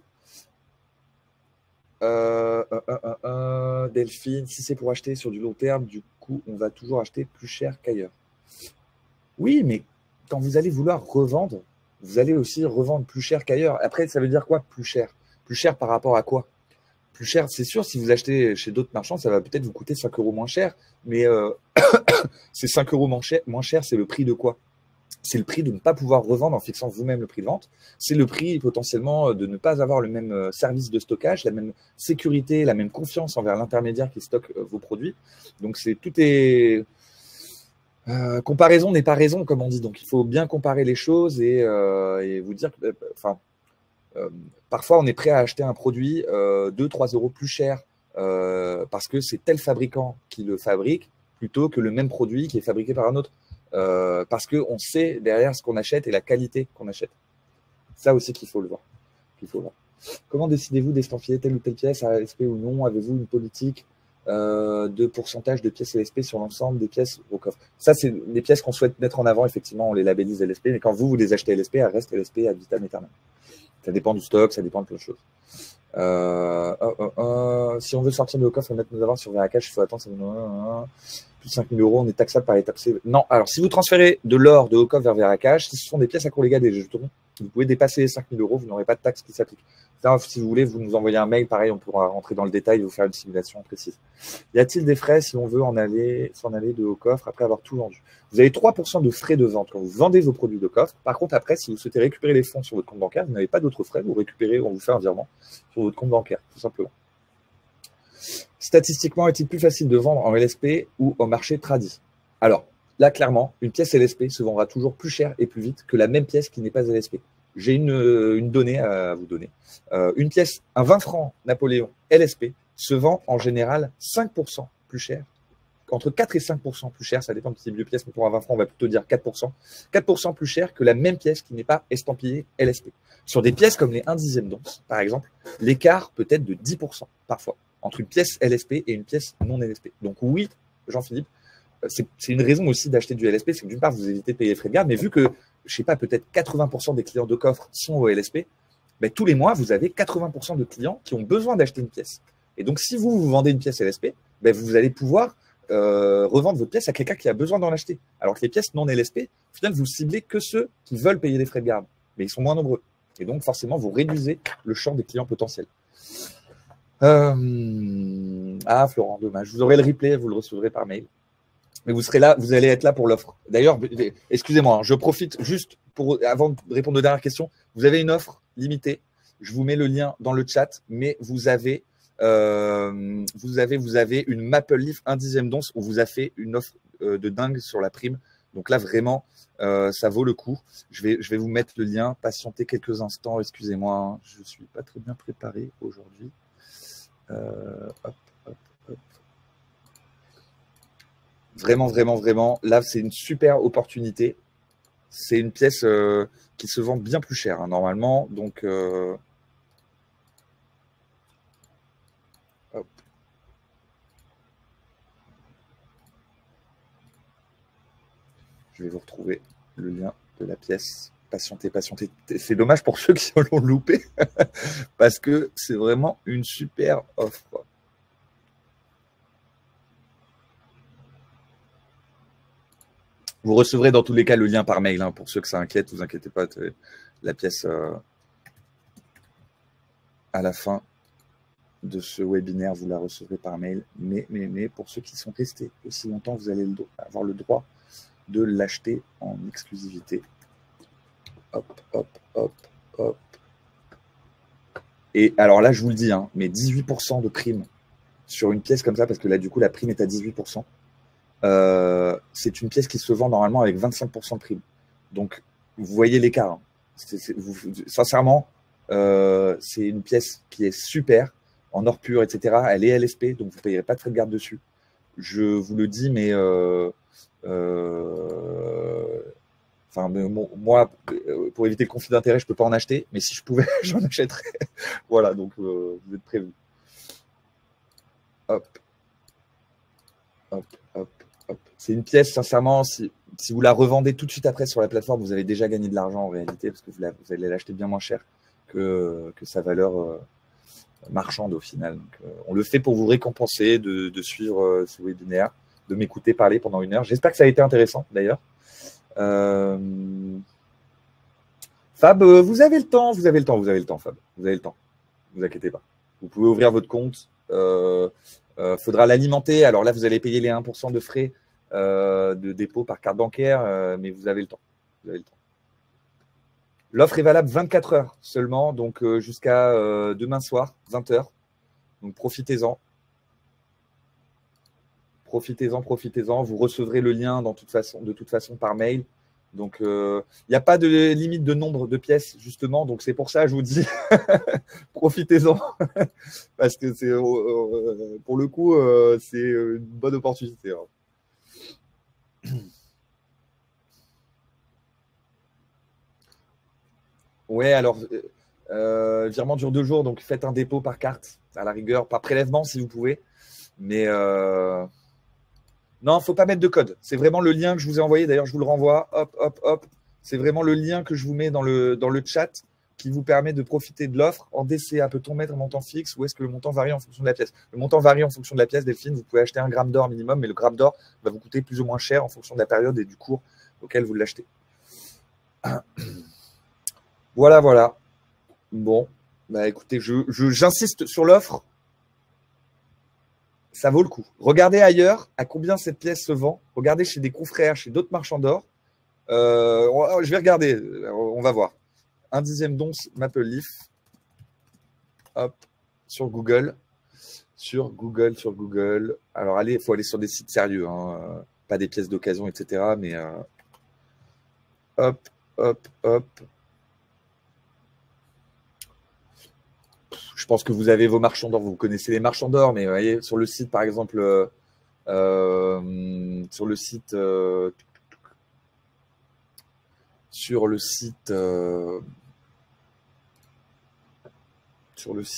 Delphine, si c'est pour acheter sur du long terme, du coup, on va toujours acheter plus cher qu'ailleurs. Oui, mais quand vous allez vouloir revendre, vous allez aussi revendre plus cher qu'ailleurs. Après, ça veut dire quoi, plus cher? Plus cher par rapport à quoi? Plus cher, c'est sûr, si vous achetez chez d'autres marchands, ça va peut-être vous coûter 5 € moins cher. Mais ces 5 € moins cher, c'est le prix de quoi? C'est le prix de ne pas pouvoir revendre en fixant vous-même le prix de vente. C'est le prix potentiellement de ne pas avoir le même service de stockage, la même sécurité, la même confiance envers l'intermédiaire qui stocke vos produits. Donc, tout est… comparaison n'est pas raison, comme on dit. Donc, il faut bien comparer les choses et vous dire que… parfois, on est prêt à acheter un produit 2-3 € plus cher parce que c'est tel fabricant qui le fabrique plutôt que le même produit qui est fabriqué par un autre. Parce qu'on sait derrière ce qu'on achète et la qualité qu'on achète. Ça aussi qu'il faut le voir. Comment décidez-vous d'estampiller telle ou telle pièce à LSP ou non? Avez-vous une politique de pourcentage de pièces LSP sur l'ensemble des pièces au coffre? Ça, c'est des pièces qu'on souhaite mettre en avant. Effectivement, on les labellise LSP, mais quand vous les achetez LSP, elles restent LSP ad vitam aeternam. Ça dépend du stock, ça dépend de plein de choses. Si on veut sortir de nos coffres et mettre nos avoirs sur Veracash, il faut attendre. Plus de 5 000 €, on est taxable par étape C. Non, alors si vous transférez de l'or de Hocoff vers Veracash, si ce sont des pièces à court légal des jetons, vous pouvez dépasser les 5 000 €, vous n'aurez pas de taxe qui s'applique. Si vous voulez, vous nous envoyez un mail, pareil, on pourra rentrer dans le détail et vous faire une simulation précise. Y a-t-il des frais si on veut s'en aller de Hocoff après avoir tout vendu? Vous avez 3% de frais de vente quand vous vendez vos produits de coffre. Par contre, après, si vous souhaitez récupérer les fonds sur votre compte bancaire, vous n'avez pas d'autres frais, vous récupérez, on vous fait un virement sur votre compte bancaire, tout simplement. Statistiquement, est-il plus facile de vendre en LSP ou au marché tradit? Alors, là, clairement, une pièce LSP se vendra toujours plus cher et plus vite que la même pièce qui n'est pas LSP. J'ai une donnée à vous donner. Une pièce, un 20 francs Napoléon LSP, se vend en général 5% plus cher, entre 4 et 5% plus cher, ça dépend de type de pièce, mais pour un 20 francs, on va plutôt dire 4%. 4% plus cher que la même pièce qui n'est pas estampillée LSP. Sur des pièces comme les 1/10 d'once, par exemple, l'écart peut être de 10% parfois entre une pièce LSP et une pièce non LSP. Donc oui, Jean-Philippe, c'est une raison aussi d'acheter du LSP, c'est que d'une part, vous évitez de payer les frais de garde, mais vu que, je sais pas, peut-être 80% des clients de coffre sont au LSP, tous les mois, vous avez 80% de clients qui ont besoin d'acheter une pièce. Et donc, si vous vendez une pièce LSP, vous allez pouvoir revendre votre pièce à quelqu'un qui a besoin d'en acheter. Alors que les pièces non LSP, au final, vous ciblez que ceux qui veulent payer les frais de garde, mais ils sont moins nombreux. Et donc, forcément, vous réduisez le champ des clients potentiels. Florent, dommage. Vous aurez le replay, vous le recevrez par mail. Mais vous serez là, vous allez être là pour l'offre. D'ailleurs, excusez-moi, je profite juste avant de répondre aux dernières questions. Vous avez une offre limitée. Je vous mets le lien dans le chat, mais vous avez une Maple Leaf 1/10 d'once. On vous a fait une offre de dingue sur la prime. Donc là, vraiment, ça vaut le coup. Je vais vous mettre le lien. Patientez quelques instants. Excusez-moi, hein, je ne suis pas très bien préparé aujourd'hui. Vraiment, vraiment, vraiment. Là, c'est une super opportunité. C'est une pièce qui se vend bien plus cher, hein, normalement. Donc, Je vais vous retrouver le lien de la pièce. Patientez, patientez. C'est dommage pour ceux qui l'ont loupé parce que c'est vraiment une super offre. Vous recevrez dans tous les cas le lien par mail. Hein, pour ceux que ça inquiète, vous inquiétez pas. La pièce à la fin de ce webinaire, vous la recevrez par mail. Mais pour ceux qui sont restés aussi longtemps, vous allez avoir le droit de l'acheter en exclusivité. Hop, hop, hop, hop. Et alors là, je vous le dis, hein, mais 18% de prime sur une pièce comme ça, parce que là, du coup, la prime est à 18%. C'est une pièce qui se vend normalement avec 25% de prime. Donc, vous voyez l'écart. Hein. Sincèrement, c'est une pièce qui est super, en or pur, etc. Elle est LSP, donc vous ne payerez pas de frais de garde dessus. Je vous le dis, mais enfin, moi, pour éviter le conflit d'intérêt, je ne peux pas en acheter, mais si je pouvais, j'en achèterais. Voilà, donc vous êtes prévenus. Hop. Hop, hop, hop. C'est une pièce, sincèrement, si vous la revendez tout de suite après sur la plateforme, vous avez déjà gagné de l'argent en réalité, parce que vous allez l'acheter bien moins cher que sa valeur marchande au final. Donc, on le fait pour vous récompenser de suivre ce webinaire, de m'écouter parler pendant 1 heure. J'espère que ça a été intéressant d'ailleurs. Fab, vous avez le temps, Fab. Vous avez le temps, ne vous inquiétez pas. Vous pouvez ouvrir votre compte. Faudra l'alimenter. Alors là, vous allez payer les 1% de frais de dépôt par carte bancaire, mais vous avez le temps. L'offre est valable 24 heures seulement, donc jusqu'à demain soir, 20 heures. Donc profitez-en. Profitez-en. Vous recevrez le lien de toute façon par mail. Donc, il n'y a pas de limite de nombre de pièces, justement. Donc, c'est pour ça que je vous dis, profitez-en. Parce que c'est, pour le coup, c'est une bonne opportunité. Hein. Ouais, alors, virement dure 2 jours. Donc, faites un dépôt par carte, à la rigueur. Par prélèvement, si vous pouvez. Mais non, il ne faut pas mettre de code. C'est vraiment le lien que je vous ai envoyé. D'ailleurs, je vous le renvoie. Hop, hop, hop. C'est vraiment le lien que je vous mets dans le chat qui vous permet de profiter de l'offre. En DCA, peut-on mettre un montant fixe ou est-ce que le montant varie en fonction de la pièce? Le montant varie en fonction de la pièce, Delphine. Vous pouvez acheter 1 gramme d'or minimum, mais le gramme d'or va vous coûter plus ou moins cher en fonction de la période et du cours auquel vous l'achetez. Voilà. Bon, bah écoutez, j'insiste sur l'offre. Ça vaut le coup. Regardez ailleurs à combien cette pièce se vend. Regardez chez des confrères, chez d'autres marchands d'or. Je vais regarder, on va voir. 1/10 d'once Maple Leaf. Hop, sur Google. Alors, il faut aller sur des sites sérieux, hein, pas des pièces d'occasion, etc. Mais hop. Je pense que vous avez vos marchands d'or, vous connaissez les marchands d'or, mais vous voyez, sur le site, par exemple, sur le site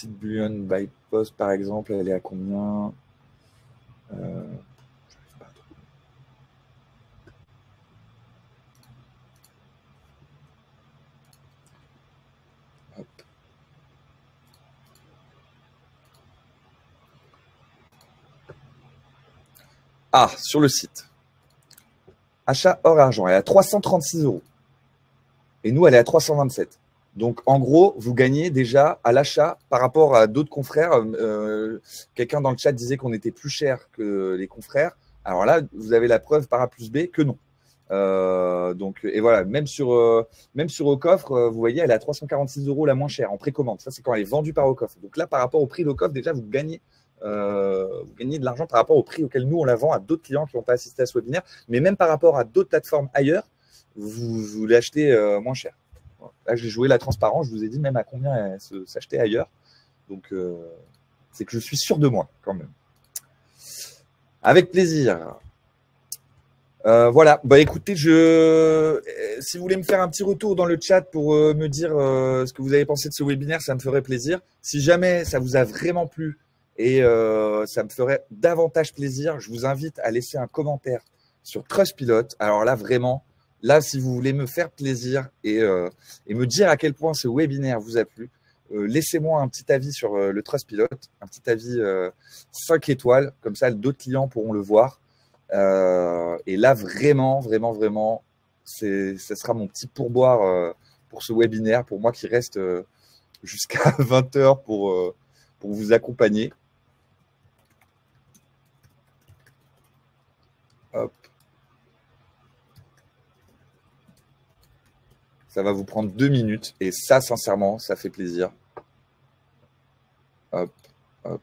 Bullion by Post, par exemple, elle est à combien? Ah, sur le site. Achat hors argent, elle est à 336 €. Et nous, elle est à 327. Donc, en gros, vous gagnez déjà à l'achat par rapport à d'autres confrères. Quelqu'un dans le chat disait qu'on était plus cher que les confrères. Alors là, vous avez la preuve par A plus B que non. Et voilà, même sur Ocoffre, vous voyez, elle est à 346 € la moins chère en précommande. Ça, c'est quand elle est vendue par Ocoffre. Donc là, par rapport au prix d'Ocoffre, déjà, vous gagnez de l'argent par rapport au prix auquel nous, on la vend à d'autres clients qui n'ont pas assisté à ce webinaire. Mais même par rapport à d'autres plateformes ailleurs, vous l'achetez moins cher. Là, j'ai joué la transparence. Je vous ai dit même à combien elle s'achetait ailleurs. Donc, c'est que je suis sûr de moi, quand même. Avec plaisir. Voilà. Bah, écoutez, si vous voulez me faire un petit retour dans le chat pour me dire ce que vous avez pensé de ce webinaire, ça me ferait plaisir. Si jamais ça vous a vraiment plu et ça me ferait davantage plaisir, je vous invite à laisser un commentaire sur Trustpilot. Alors là, vraiment, Là, si vous voulez me faire plaisir et me dire à quel point ce webinaire vous a plu, laissez-moi un petit avis sur le Trustpilot, un petit avis 5 étoiles, comme ça d'autres clients pourront le voir. Et là, vraiment, vraiment, vraiment, ça sera mon petit pourboire pour ce webinaire, pour moi qui reste jusqu'à 20 h pour vous accompagner. Hop. Ça va vous prendre 2 minutes et ça, sincèrement, ça fait plaisir. Hop, hop.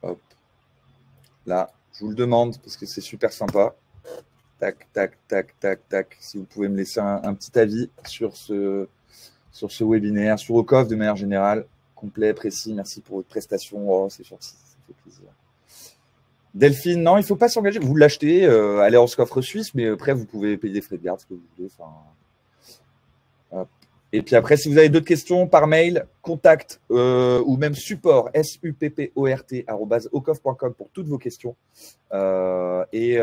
Hop. Là, je vous le demande parce que c'est super sympa. Tac, tac, tac, tac, tac. Si vous pouvez me laisser un petit avis sur ce webinaire, sur OCOF de manière générale, complet, précis. Merci pour votre prestation. Oh, c'est gentil, ça fait plaisir. Delphine, non, il ne faut pas s'engager. Vous l'achetez, allez en coffre suisse, mais après, vous pouvez payer des frais de garde, ce que vous voulez. Hop. Et puis après, si vous avez d'autres questions, par mail, contact ou même support, support@ocof.com pour toutes vos questions. Et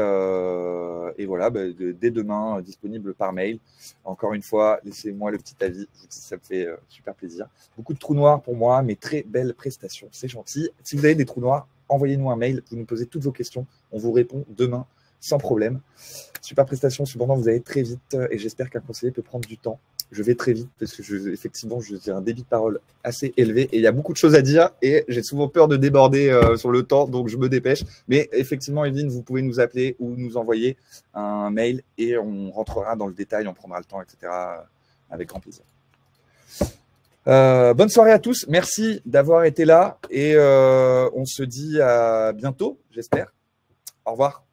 voilà, dès demain, disponible par mail. Encore une fois, laissez-moi le petit avis, ça me fait super plaisir. Beaucoup de trous noirs pour moi, mais très belles prestations, c'est gentil. Si vous avez des trous noirs, envoyez-nous un mail, vous nous posez toutes vos questions, on vous répond demain sans problème. Super prestation, cependant, vous allez très vite et j'espère qu'un conseiller peut prendre du temps. Je vais très vite parce que effectivement, j'ai un débit de parole assez élevé et il y a beaucoup de choses à dire et j'ai souvent peur de déborder sur le temps, donc je me dépêche. Mais effectivement, Evelyne, vous pouvez nous appeler ou nous envoyer un mail et on rentrera dans le détail, on prendra le temps, etc. avec grand plaisir. Bonne soirée à tous. Merci d'avoir été là et on se dit à bientôt, j'espère. Au revoir.